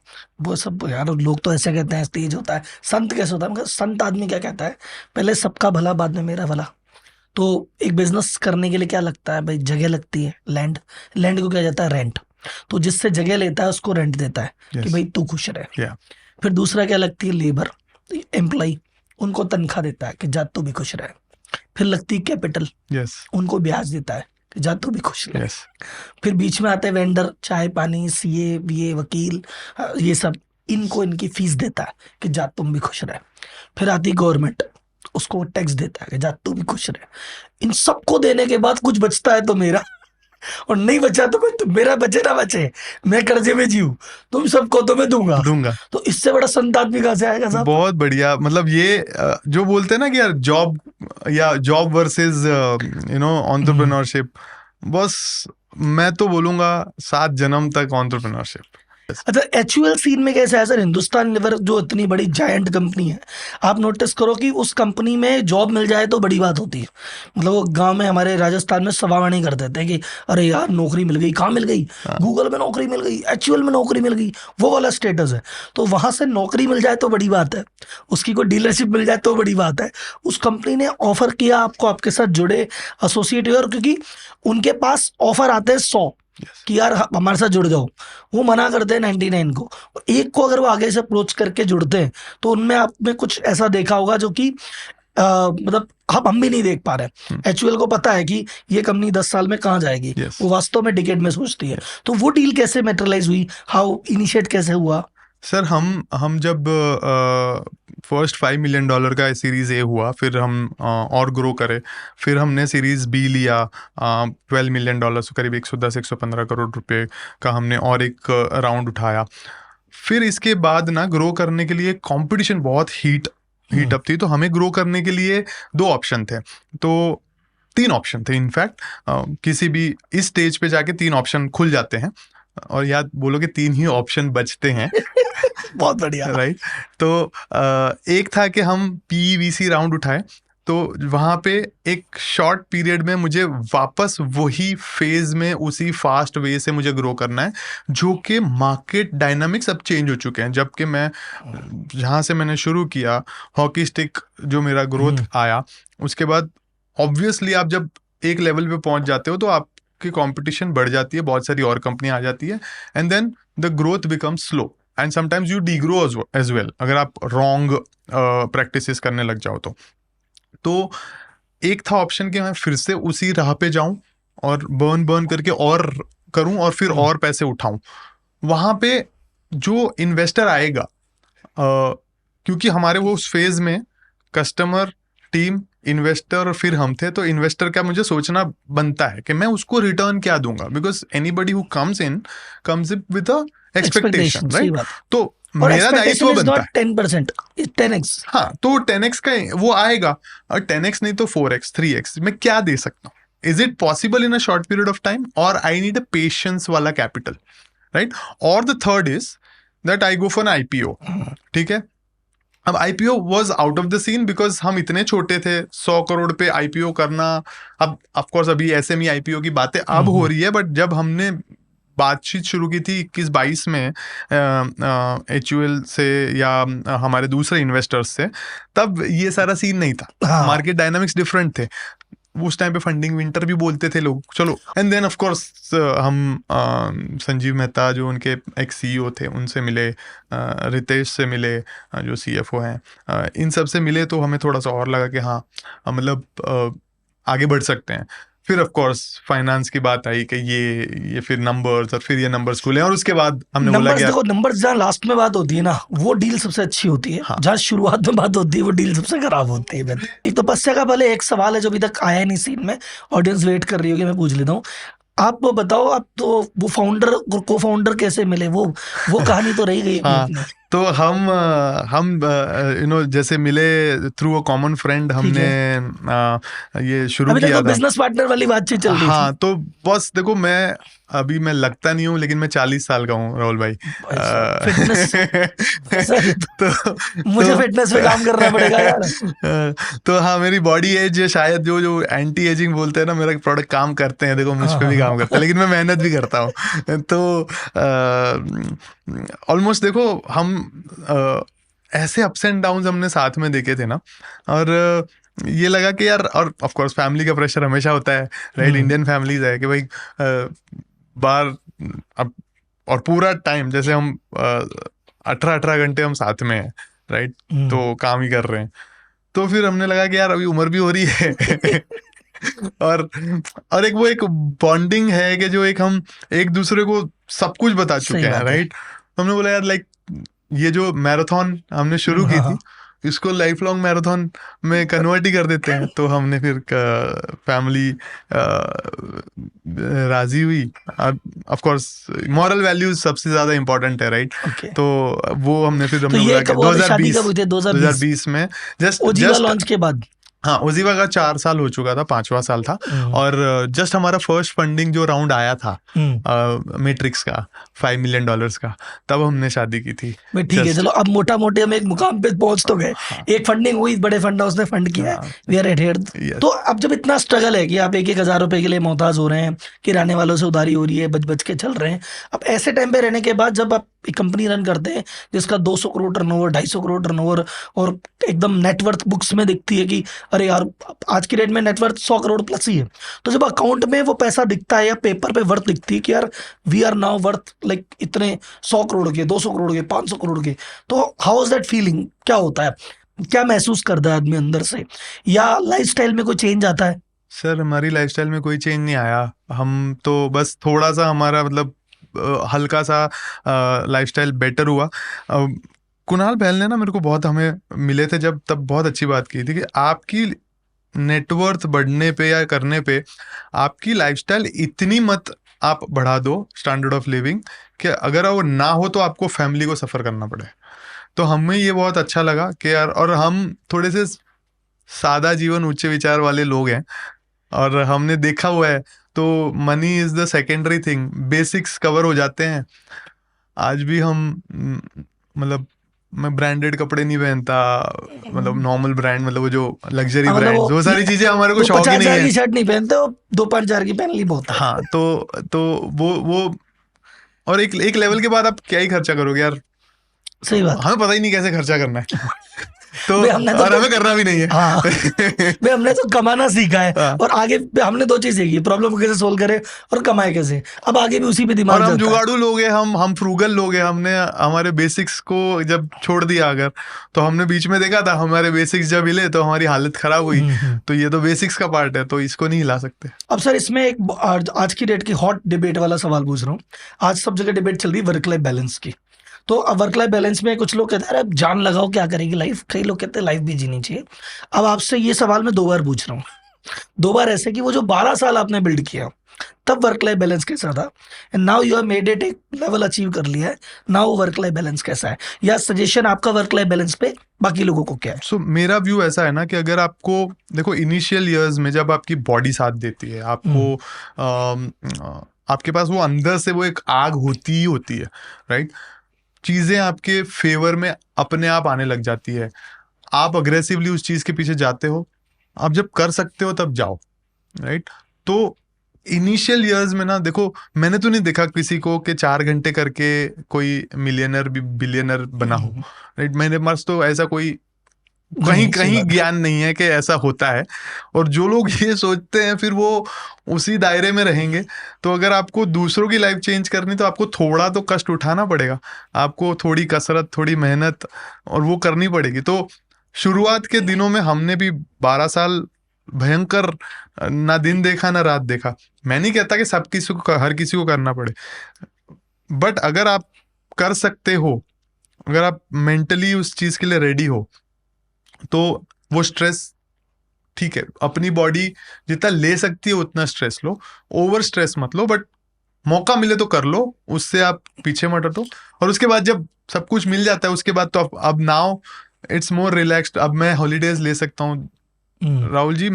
A: वो सब यार लोग तो ऐसे कहते हैं तेज होता है, संत कैसे होता है? मगर संत आदमी क्या कहता है, पहले सबका भला बाद में मेरा भला। तो एक बिजनेस करने के लिए क्या लगता है भाई? जगह लगती है, लैंड। लैंड को क्या जाता है? रेंट। तो जिससे जगह लेता है उसको रेंट देता है कि
B: Yes.
A: भाई तू खुश रहे।
B: Yeah.
A: फिर दूसरा क्या लगती है? लेबर, एम्प्लॉय, उनको तनख्वाह देता है कि जा तू भी खुश रहे। फिर लगती है कैपिटल,
B: Yes.
A: उनको ब्याज देता है कि जा तू भी खुश रहे।
B: Yes.
A: फिर बीच में आते हैं वेंडर, चाय पानी, सीए बीए वकील, ये सब, इनको इनकी फीस देता है कि जा तुम भी खुश रहे। फिर आती गवर्नमेंट, उसको टैक्स देता है कि जा तू भी खुश रहे। इन सबको देने के बाद कुछ बचता है तो मेरा, और नहीं बचा तो मेरा बचे ना बचे, मैं कर्जे में जीऊं, तुम सबको तो मैं दूंगा। तो इससे बड़ा संत आदमी कहां से आएगा साहब?
B: बहुत बढ़िया। मतलब ये जो बोलते हैं ना कि यार जॉब वर्सेस एंटरप्रेन्योरशिप, बस मैं तो बोलूंगा 7 जन्म तक एंटरप्रेन्योरशिप।
A: अच्छा, एचयूएल सीन में कैसा है सर? हिंदुस्तान लीवर जो इतनी बड़ी जायंट कंपनी है, आप नोटिस करो कि उस कंपनी में जॉब मिल जाए तो बड़ी बात होती है। मतलब वो गांव में हमारे राजस्थान में सवावाणी कर देते हैं कि अरे यार नौकरी मिल गई। कहाँ मिल गई? गूगल में नौकरी मिल गई, एचयूएल में नौकरी मिल गई, वो वाला स्टेटस है। तो वहां से नौकरी मिल जाए तो बड़ी बात है, उसकी कोई डीलरशिप मिल जाए तो बड़ी बात है। उस कंपनी ने ऑफर किया आपको, आपके साथ जुड़े, एसोसिएट हुए, और क्योंकि उनके पास ऑफर आते हैं 100 कि यार हमारे साथ जुड़ जाओ, वो मना करते हैं 99 को। एक को अगर वो आगे से अप्रोच करके जुड़ते हैं तो उनमें आपने कुछ ऐसा देखा होगा जो कि मतलब हम भी नहीं देख पा रहे। एचयूएल को पता है कि ये कंपनी 10 साल में कहाँ जाएगी।
B: Yes.
A: वो वास्तव में डिकेड में सोचती है। तो वो डील कैसे मैटेरियलाइज हुई? हाउ इनिशिएट कैसे हुआ?
B: सर हम जब फर्स्ट $5 मिलियन का सीरीज ए हुआ, फिर हम और ग्रो करे, फिर हमने सीरीज बी लिया, $12 मिलियन, करीब 110-115 करोड़ रुपए का हमने और एक राउंड उठाया। फिर इसके बाद ना ग्रो करने के लिए कंपटीशन बहुत हीट अप थी। तो हमें ग्रो करने के लिए 2 ऑप्शन थे, तो 3 ऑप्शन थे इनफैक्ट। किसी भी इस स्टेज पे जाके 3 ऑप्शन खुल जाते हैं, और याद बोलोगे 3 ही ऑप्शन बचते हैं।
A: बहुत बढ़िया,
B: राइट। तो एक था कि हम PVC राउंड उठाए, तो वहां पे एक शॉर्ट पीरियड में मुझे वापस वही फेज में उसी फास्ट वे से मुझे ग्रो करना है, जो कि मार्केट डायनामिक्स अब चेंज हो चुके हैं। जबकि मैं जहां से मैंने शुरू किया, हॉकी स्टिक जो मेरा ग्रोथ आया, उसके बाद ऑब्वियसली आप जब एक लेवल पे पहुंच जाते हो तो आपकी कंपटीशन बढ़ जाती है, बहुत सारी और कंपनियां आ जाती है, and then the growth becomes slow and sometimes you degrow as well, अगर आप रॉन्ग प्रैक्टिसेस करने लग जाओ तो एक था ऑप्शन कि मैं फिर से उसी राह पे जाऊं और बर्न करके और करूं और फिर और पैसे उठाऊं। वहां पे जो इन्वेस्टर आएगा, क्योंकि हमारे वो उस फेज में कस्टमर, टीम, इन्वेस्टर, फिर हम थे, तो इन्वेस्टर का मुझे सोचना बनता है कि मैं उसको रिटर्न क्या दूंगा, because anybody who comes in with a expectation, right? तो मेरा दायित्व बनता है
A: 10%, 10x।
B: हाँ, तो 10x का वो आएगा, और 10x नहीं तो 4x 3x मैं क्या दे सकता हूँ, is it possible in a short period of time, or I need a patience wala capital, right? Or the third is that I go for an IPO. ठीक है, अब IPO was out of the scene because हम इतने छोटे थे, 100 करोड़ पे IPO करना. अब ऑफ कोर्स अभी SME IPO की बातें अब हो रही है, बट जब हमने बातचीत शुरू की थी 21-22 में HUL से या हमारे दूसरे इन्वेस्टर्स से, तब ये सारा सीन नहीं था. मार्केट डायनामिक्स डिफरेंट थे. उस टाइम पे फंडिंग विंटर भी बोलते थे लोग, चलो. एंड देन ऑफ कोर्स हम संजीव मेहता जो उनके एक्स CEO थे उनसे मिले, रितेश से मिले जो CFO हैं, इन सब से मिले, तो हमें थोड़ा सा और लगा कि हाँ मतलब आगे बढ़ सकते हैं. फिर ऑफ कोर्स फाइनेंस की बात आई कि ये फिर नंबर्स, और फिर ये नंबर्स खुले, और उसके बाद हमने बोला कि
A: देखो नंबर्स जहाँ लास्ट में बात होती है ना, वो डील सबसे अच्छी होती है.
B: हाँ.
A: जहाँ शुरुआत में बात होती है वो डील सबसे खराब होती है. एक तो तपस्या का पहले एक सवाल है जो अभी तक आया नहीं सीन में, ऑडियंस वेट कर रही होगी, मैं पूछ लेता हूँ. आप वो बताओ, आप तो वो फाउंडर को फाउंडर कैसे मिले, वो कहानी तो रही गई.
B: हाँ, तो हम जैसे मिले थ्रू अ कॉमन फ्रेंड, हमने ये शुरू किया था.
A: बिजनेस पार्टनर वाली बातचीत चल रही.
B: हाँ, तो बस देखो, मैं लगता नहीं हूँ, लेकिन मैं 40 साल का हूँ राहुल भाई.
A: तो मुझे फिटनेस पे काम करना पड़ेगा यार.
B: तो हाँ, मेरी बॉडी एज शायद जो एंटी एजिंग बोलते हैं ना, मेरा प्रोडक्ट काम करते हैं. देखो मुझ पे भी काम करता है, लेकिन मैं मेहनत भी करता हूँ. तो ऑलमोस्ट देखो, हम ऐसे अप्स एंड डाउन्स हमने साथ में देखे थे ना, और ये लगा कि यार, और ऑफ कोर्स फैमिली का प्रेशर हमेशा होता है, राइट? इंडियन फैमिलीज है कि भाई बार अब, और पूरा टाइम जैसे हम 18 घंटे हम साथ में हैं, राइट? तो काम ही कर रहे हैं. तो फिर हमने लगा कि यार अभी उम्र भी हो रही है और एक बॉन्डिंग है कि जो हम एक दूसरे को सब कुछ बता चुके हैं, राइट? हमने बोला यार लाइक ये जो मैराथन हमने शुरू की थी, इसको लाइफ लॉन्ग मैराथन में कन्वर्ट ही कर देते हैं. तो हमने फिर फैमिली राजी हुई. ऑफ कोर्स मॉरल वैल्यूज सबसे ज्यादा इंपॉर्टेंट है, राइट? तो वो हमने फिर बोला कि 2020 में जस्ट
A: लॉन्च के बाद.
B: हाँ, ओजीवा का 4 साल हो चुका था, 5वां साल था, और जस्ट हमारा फर्स्ट फंडिंग जो राउंड आया था मैट्रिक्स का $5 million का, तब हमने शादी की थी.
A: ठीक है, चलो अब मोटा मोटे हम एक मुकाम पे पहुंच तो गए. एक फंडिंग हुई, बड़े फंड हाउस ने फंड किया, वी आर एट हियर. तो अब जब इतना स्ट्रगल है कि आप 1,000 रुपए के लिए मोहताज हो रहे हैं, किराने वालों से उधारी हो रही है, बच के चल रहे हैं, अब ऐसे टाइम पे रहने के बाद जब आप एक कंपनी रन करते हैं जिसका 200 करोड़ टर्नओवर, 250 करोड़ टर्नओवर, और एकदम नेटवर्थ बुक्स में दिखती है कि अरे यार आज की डेट में नेटवर्थ 100 करोड़ प्लस ही है, तो जब अकाउंट में वो पैसा दिखता है या पेपर पे वर्थ दिखती है कि यार we are now worth like इतने 100 करोड़ के, 200 करोड़ के, 500 करोड़ के, तो हाउ इज दैट फीलिंग? क्या होता है, क्या महसूस करता है आदमी अंदर से, या लाइफस्टाइल में कोई चेंज आता है?
B: सर, हमारी लाइफस्टाइल में कोई चेंज नहीं आया. हम तो बस थोड़ा सा हमारा मतलब हल्का सा लाइफस्टाइल बेटर हुआ. कुणाल बहल ने ना मेरे को बहुत, हमें मिले थे जब, तब बहुत अच्छी बात की थी कि आपकी नेटवर्थ बढ़ने पे या करने पे आपकी लाइफस्टाइल इतनी मत आप बढ़ा दो, स्टैंडर्ड ऑफ लिविंग, कि अगर वो ना हो तो आपको फैमिली को सफ़र करना पड़े. तो हमें ये बहुत अच्छा लगा कि यार, और हम थोड़े से सादा जीवन ऊंचे विचार वाले लोग हैं, और हमने देखा हुआ है, तो money is the secondary thing, basics cover हो जाते हैं. आज भी हम मतलब, मैं ब्रांडेड कपड़े नहीं पहनता, मतलब नॉर्मल ब्रांड, मतलब वो जो लग्जरी ब्रांड, वो सारी चीजें हमारे को शौक ही नहीं है.
A: 50,000 की शर्ट नहीं पहनते, 2-5,000 की पहन ली बहुत है.
B: हाँ, तो वो और एक लेवल के बाद आप क्या ही खर्चा करोगे यार.
A: सही बात,
B: हमें पता ही नहीं कैसे खर्चा करना है. तो और हमें करना भी नहीं है.
A: हाँ, हमने तो कमाना सीखा है. हाँ. और आगे हमने 2 चीज सीखी, प्रॉब्लम को कैसे सोल्व करें और कमाए कैसे. अब आगे भी उसी पे दिमाग.
B: और हम जुगाड़ू लोग हैं, हम फ्रूगल लोग हैं. हमने हमारे बेसिक्स को जब छोड़ दिया, अगर तो हमने बीच में देखा था हमारे बेसिक्स जब हिले तो हमारी हालत खराब हुई. तो ये तो बेसिक्स का पार्ट है, तो इसको नहीं हिला सकते. अब
A: सर, इसमें एक आज की डेट की हॉट डिबेट वाला सवाल पूछ रहा हूँ. आज सब जगह डिबेट चल रही है वर्क लाइफ बैलेंस की. तो अब वर्क लाइफ बैलेंस में कुछ लोग कहते हैं अरे जान लगाओ क्या करेगी लाइफ, कई लोग कहते हैं लाइफ भी जीनी चाहिए. अब आपसे ये सवाल मैं 2 बार पूछ रहा हूँ. दो बार ऐसे कि वो जो 12 साल आपने बिल्ड किया तब वर्क लाइफ बैलेंस कैसा था, and now you have made it, एक लेवल अचीव कर लिया है, नाउ वर्क लाइफ बैलेंस कैसा है, या सजेशन आपका वर्क लाइफ बैलेंस पे बाकी लोगों को क्या है?
B: सो मेरा व्यू ऐसा है ना कि अगर आपको देखो इनिशियल ईयर्स में जब आपकी बॉडी साथ देती है, आपको आपके पास वो अंदर से वो एक आग होती ही होती है, राइट, चीजें आपके फेवर में अपने आप आने लग जाती है, आप अग्रेसिवली उस चीज के पीछे जाते हो, आप जब कर सकते हो तब जाओ, राइट। तो इनिशियल ईयर्स में ना देखो, मैंने तो नहीं देखा किसी को कि 4 घंटे करके कोई मिलियनर बिलियनर बना हो, राइट। मेरे पास तो ऐसा कोई कहीं कहीं ज्ञान नहीं है कि ऐसा होता है, और जो लोग ये सोचते हैं फिर वो उसी दायरे में रहेंगे। तो अगर आपको दूसरों की लाइफ चेंज करनी तो आपको थोड़ा तो कष्ट उठाना पड़ेगा, आपको थोड़ी कसरत, थोड़ी मेहनत और वो करनी पड़ेगी। तो शुरुआत के दिनों में हमने भी 12 साल भयंकर, ना दिन देखा ना रात देखा। मैं नहीं कहता कि सब किसी को, हर किसी को करना पड़े, बट अगर आप कर सकते हो, अगर आप मेंटली उस चीज के लिए रेडी हो, तो वो स्ट्रेस ठीक है, अपनी बॉडी जितना ले सकती है उतना स्ट्रेस लो, ओवर स्ट्रेस मत लो, बट मौका मिले तो कर लो, उससे आप पीछे मत हटो। और उसके बाद जब सब कुछ मिल जाता है उसके बाद तो अब नाउ इट्स मोर रिलैक्स्ड, अब मैं हॉलीडेज ले सकता हूँ। राहुल जी,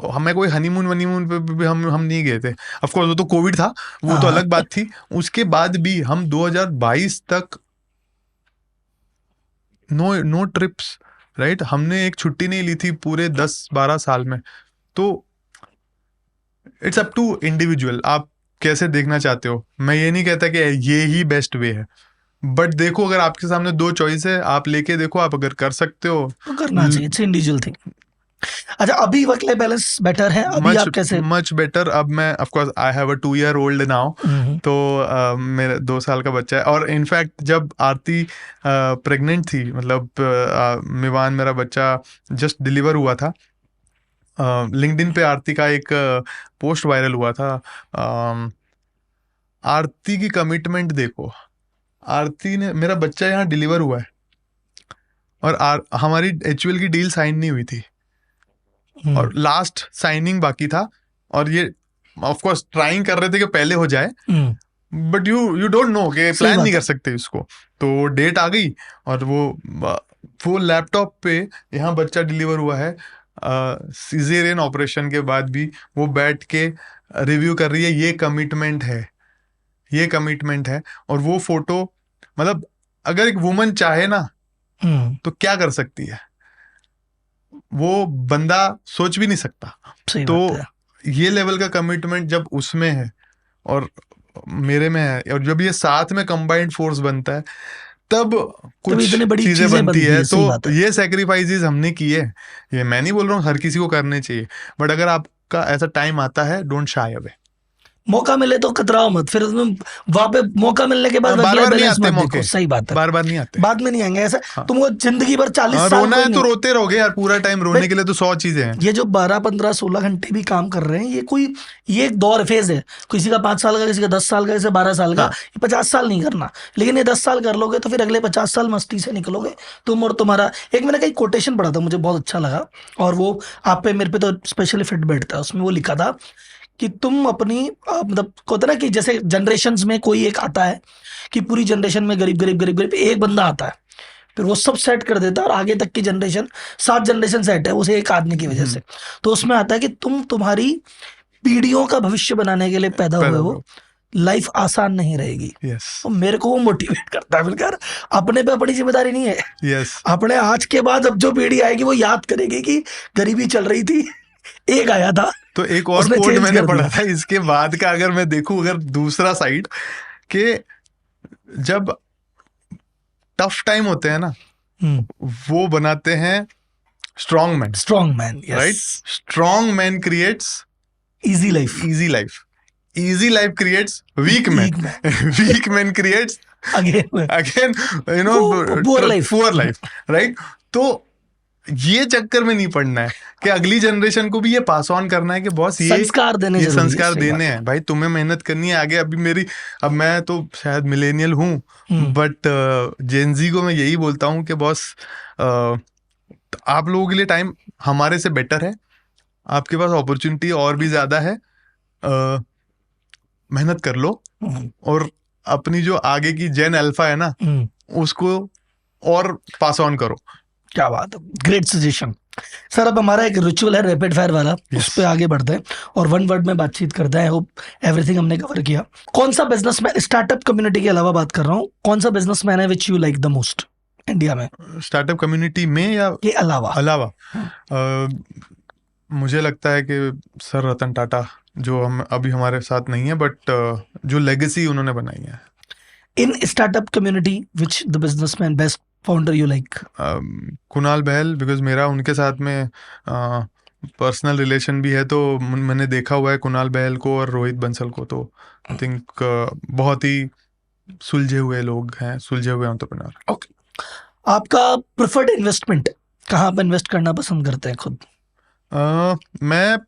B: हमें कोई हनीमून वनीमून पे भी हम नहीं गए थे, ऑफ कोर्स वो तो कोविड था, वो तो अलग बात थी। उसके बाद भी हम 2022 तक नो ट्रिप्स, राइट, हमने एक छुट्टी नहीं ली थी पूरे 10-12 साल में। तो इट्स अप टू इंडिविजुअल, आप कैसे देखना चाहते हो। मैं ये नहीं कहता कि ये ही बेस्ट वे है, बट देखो अगर आपके सामने 2 चॉइस है, आप लेके देखो, आप अगर कर सकते हो
A: तो करना चाहिए, इट्स इंडिविजुअल थिंग। अच्छा, अभी वर्क लाइफ बैलेंस बेटर है, अभी आप कैसे?
B: Much better. अब मैं of course I have a 2-year-old now, तो मेरा 2 साल का बच्चा है। और इनफैक्ट जब आरती प्रेग्नेंट थी, मतलब मिवान मेरा बच्चा जस्ट डिलीवर हुआ था, लिंक्डइन पे आरती का एक पोस्ट वायरल हुआ था। आरती की कमिटमेंट देखो, आरती ने, मेरा बच्चा यहाँ डिलीवर हुआ है और हमारी HUL की डील साइन नहीं हुई थी, और लास्ट साइनिंग बाकी था, और ये ऑफ कोर्स ट्राइंग कर रहे थे कि पहले हो जाए, बट यू डोंट नो कि प्लान नहीं कर सकते इसको। तो डेट आ गई और वो लैपटॉप पे यहाँ बच्चा डिलीवर हुआ है, सिजेरियन ऑपरेशन के बाद भी वो बैठ के रिव्यू कर रही है। ये कमिटमेंट है, ये कमिटमेंट है। और वो फोटो, मतलब अगर एक वुमन चाहे ना तो क्या कर सकती है, वो बंदा सोच भी नहीं सकता। तो ये लेवल का कमिटमेंट जब उसमें है और मेरे में है, और जब ये साथ में कंबाइंड फोर्स बनता है, तब कुछ चीजें बनती है। तो ये सैक्रिफाइसेस हमने किए, ये मैं नहीं बोल रहा हूँ हर किसी को करने चाहिए, बट अगर आपका ऐसा टाइम आता है, डोंट शाय अवे।
A: मौका मिले तो कतराओ मत, फिर वहां पे मौका मिलने के बाद
B: बार बार नहीं आते मौके,
A: सही बात है,
B: बार बार नहीं आते,
A: बाद में नहीं आएंगे ऐसा। हाँ। तुमको जिंदगी भर 40 साल
B: रोना है तो रोते रहोगे यार, पूरा टाइम रोने के लिए तो 100 चीजें हैं।
A: ये जो 12, 15, 16 घंटे भी काम कर रहे हैं, ये एक दौर फेज है। किसी का 5 साल का, किसी का 10 साल का, किसी 12 साल का, 50 साल नहीं करना, लेकिन ये 10 साल कर लोगे तो फिर अगले 50 साल मस्ती से निकलोगे तुम और तुम्हारा। एक मैंने कहीं कोटेशन पढ़ा था, मुझे बहुत अच्छा लगा, और वो आप पे मेरे पे तो स्पेशली फिट बैठता है। उसमें वो लिखा था कि तुम अपनी मतलब होता ना कि जैसे जनरेशन्स में कोई एक आता है कि पूरी जनरेशन में गरीब गरीब गरीब गरीब एक बंदा आता है, फिर वो सब सेट कर देता है, और आगे तक की जनरेशन 7 जनरेशन सेट है उसे एक आदमी की वजह से। तो उसमें आता है कि तुम्हारी पीढ़ियों का भविष्य बनाने के लिए पैदा हुए हो, लाइफ आसान नहीं रहेगी। तो मेरे को वो मोटिवेट करता है, बिल्कुल अपने पे अपनी जिम्मेदारी नहीं है। अपने आज के बाद अब जो पीढ़ी आएगी वो याद करेगी कि गरीबी चल रही थी, एक आया था।
B: तो एक और कोट मैंने पढ़ा था इसके बाद का, अगर मैं देखूं, अगर दूसरा साइड के, जब टफ टाइम होते हैं ना, वो बनाते हैं strong man, right. Strong man creates
A: easy life,
B: easy life creates weak man. Weak man creates again poor life, right? तो ये चक्कर में नहीं पड़ना है कि अगली जनरेशन को भी ये पास ऑन करना है कि बॉस ये संस्कार देने हैं भाई, तुम्हें मेहनत करनी है आगे। अब मैं तो शायद मिलेनियल हूँ, बट जेनजी को मैं यही बोलता हूँ कि बॉस आप लोगों के लिए टाइम हमारे से बेटर है, आपके पास अपॉर्चुनिटी और भी ज्यादा है, मेहनत कर लो और अपनी जो आगे की जेन अल्फा है ना उसको और पास ऑन करो।
A: क्या बात है, ग्रेट सजेशन सर। अब हमारा एक रिचुअल है रैपिड फायर वाला, उस पे आगे बढ़ते हैं और वन वर्ड में बातचीत करते हैं। होप एवरीथिंग हमने कवर किया। कौन सा बिजनेसमैन, स्टार्टअप कम्युनिटी के अलावा बात कर रहा हूँ, कौन सा बिजनेसमैन है which you like the most India में?
B: स्टार्टअप कम्युनिटी में या
A: के अलावा
B: मुझे लगता है कि सर रतन टाटा, जो हम अभी हमारे साथ नहीं है, बट जो लेगेसी उन्होंने बनाई है।
A: In startup community which the businessman best founder you like?
B: Kunal Bahl, because मेरा उनके साथ में पर्सनल रिलेशन भी है, तो मैंने देखा हुआ है कुणाल बहल को और रोहित बंसल को, तो आई थिंक बहुत ही सुलझे हुए लोग हैं, सुलझे हुए एंटरप्रेन्योर।
A: ओके, आपका प्रेफर्ड इन्वेस्टमेंट, कहाँ पर इन्वेस्ट करना पसंद करते हैं खुद?
B: मैं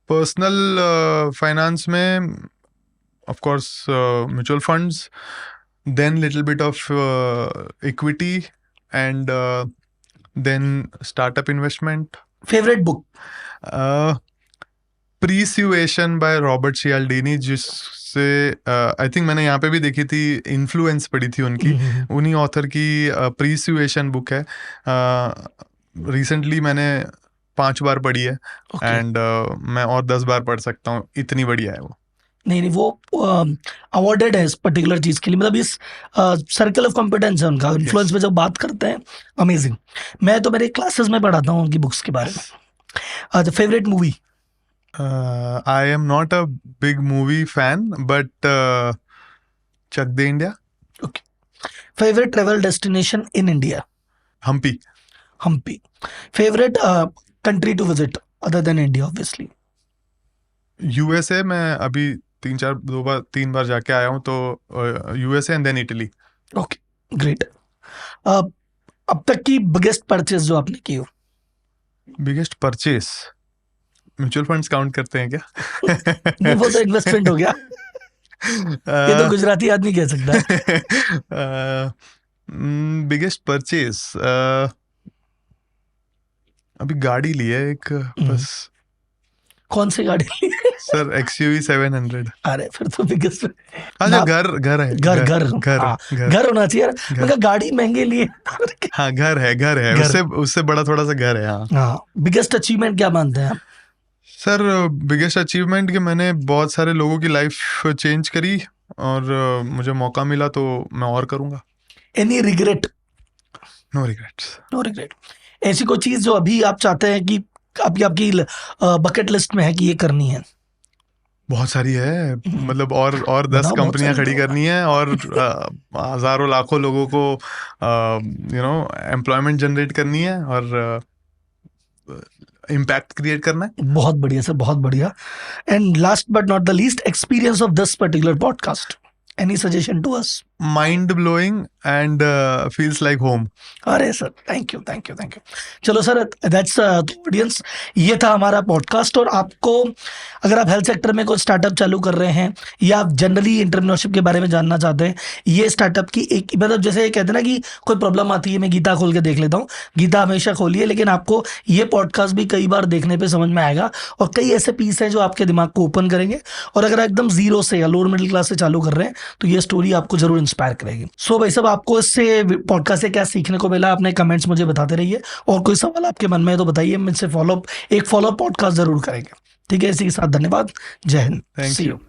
B: पर्सनल फाइनेंस में of course mutual funds, then little bit of equity and then startup investment.
A: Favourite book?
B: Persuasion by Robert cialdini, जिससे आई थिंक मैंने यहाँ पे भी देखी थी, इन्फ्लुएंस पढ़ी थी उनकी, उन्हीं ऑथर की Persuasion बुक है। रिसेंटली मैंने 5 बार पढ़ी है एंड मैं और 10 बार पढ़ सकता हूँ, इतनी बढ़िया है वो।
A: नहीं, वो अवॉर्डेड है इस पर्टिकुलर चीज के लिए, मतलब इस सर्कल ऑफ कॉम्पिटेंस है उनका, इन्फ्लुएंस पे जब बात करते हैं, अमेजिंग। मैं तो मेरे क्लासेस में पढ़ाता हूँ उनकी बुक्स के बारे में। अच्छा, favourite movie?
B: I am not a big movie fan, but Chak De India.
A: Okay, favourite travel destination in India?
B: Hampi.
A: Favourite country to visit other than India obviously?
B: USA, मैं अभी 3 बार जाके आया हूँ, तो USA and then Italy.
A: Okay, great. अब तक की बिगेस्ट परचेज जो आपने की हो?
B: Biggest purchase, mutual funds count करते हैं क्या?
A: नहीं, वो तो इन्वेस्टमेंट हो गया। ये तो गुजराती आदमी कह सकता है।
B: बिगेस्ट परचेस, अभी गाड़ी ली है एक, बस।
A: कौन सी गाड़ी ली?
B: Sir XUV 700।
A: अरे फिर तो बिगेस्ट।
B: अच्छा, घर है,
A: घर होना चाहिए, मगर गाड़ी महंगे लिए।
B: हाँ, घर है, उससे बड़ा थोड़ा सा घर है। हाँ।
A: बिगेस्ट अचीवमेंट क्या मानते हैं आप?
B: सर बिगेस्ट अचीवमेंट कि मैंने बहुत सारे लोगों की लाइफ चेंज करी, और मुझे मौका मिला तो मैं और करूंगा।
A: Any regret?
B: No regret.
A: ऐसी कोई चीज जो अभी आप चाहते हैं कि आपकी बकेट लिस्ट में है कि ये करनी है?
B: बहुत सारी है, मतलब और 10 कंपनियां खड़ी करनी है, और हजारों लाखों लोगों को एम्प्लॉयमेंट जनरेट करनी है, और इम्पैक्ट क्रिएट करना है।
A: बहुत बढ़िया सर, बहुत बढ़िया। And last but not the least, experience of this particular podcast, any suggestion to us?
B: Mind blowing and feels like home.
A: अरे सर, थैंक यू। चलो सर, दैट्स ऑडियंस, ये था हमारा पॉडकास्ट। और आपको अगर आप हेल्थ सेक्टर में कोई स्टार्टअप चालू कर रहे हैं या आप जनरली एंटरप्रेन्योरशिप के बारे में जानना चाहते हैं, ये स्टार्टअप की एक, मतलब जैसे कहते हैं ना कि कोई प्रॉब्लम आती है, मैं गीता खोल के देख लेता हूँ, गीता हमेशा खोलिए, लेकिन आपको ये पॉडकास्ट भी कई बार देखने पर समझ में आएगा, और कई ऐसे पीस हैं जो आपके दिमाग को ओपन करेंगे। और अगर एकदम जीरो से या लोअर मिडिल क्लास से चालू कर रहे हैं तो ये स्टोरी आपको जरूर इंस्पायर करेगी। सो भाई साहब, आपको इससे पॉडकास्ट से क्या सीखने को मिला, अपने कमेंट्स मुझे बताते रहिए, और कोई सवाल आपके मन में है तो बताइए, मुझसे एक फॉलो पॉडकास्ट जरूर करेंगे। ठीक है, इसी के साथ धन्यवाद, जय हिंद,
B: थैंक यू।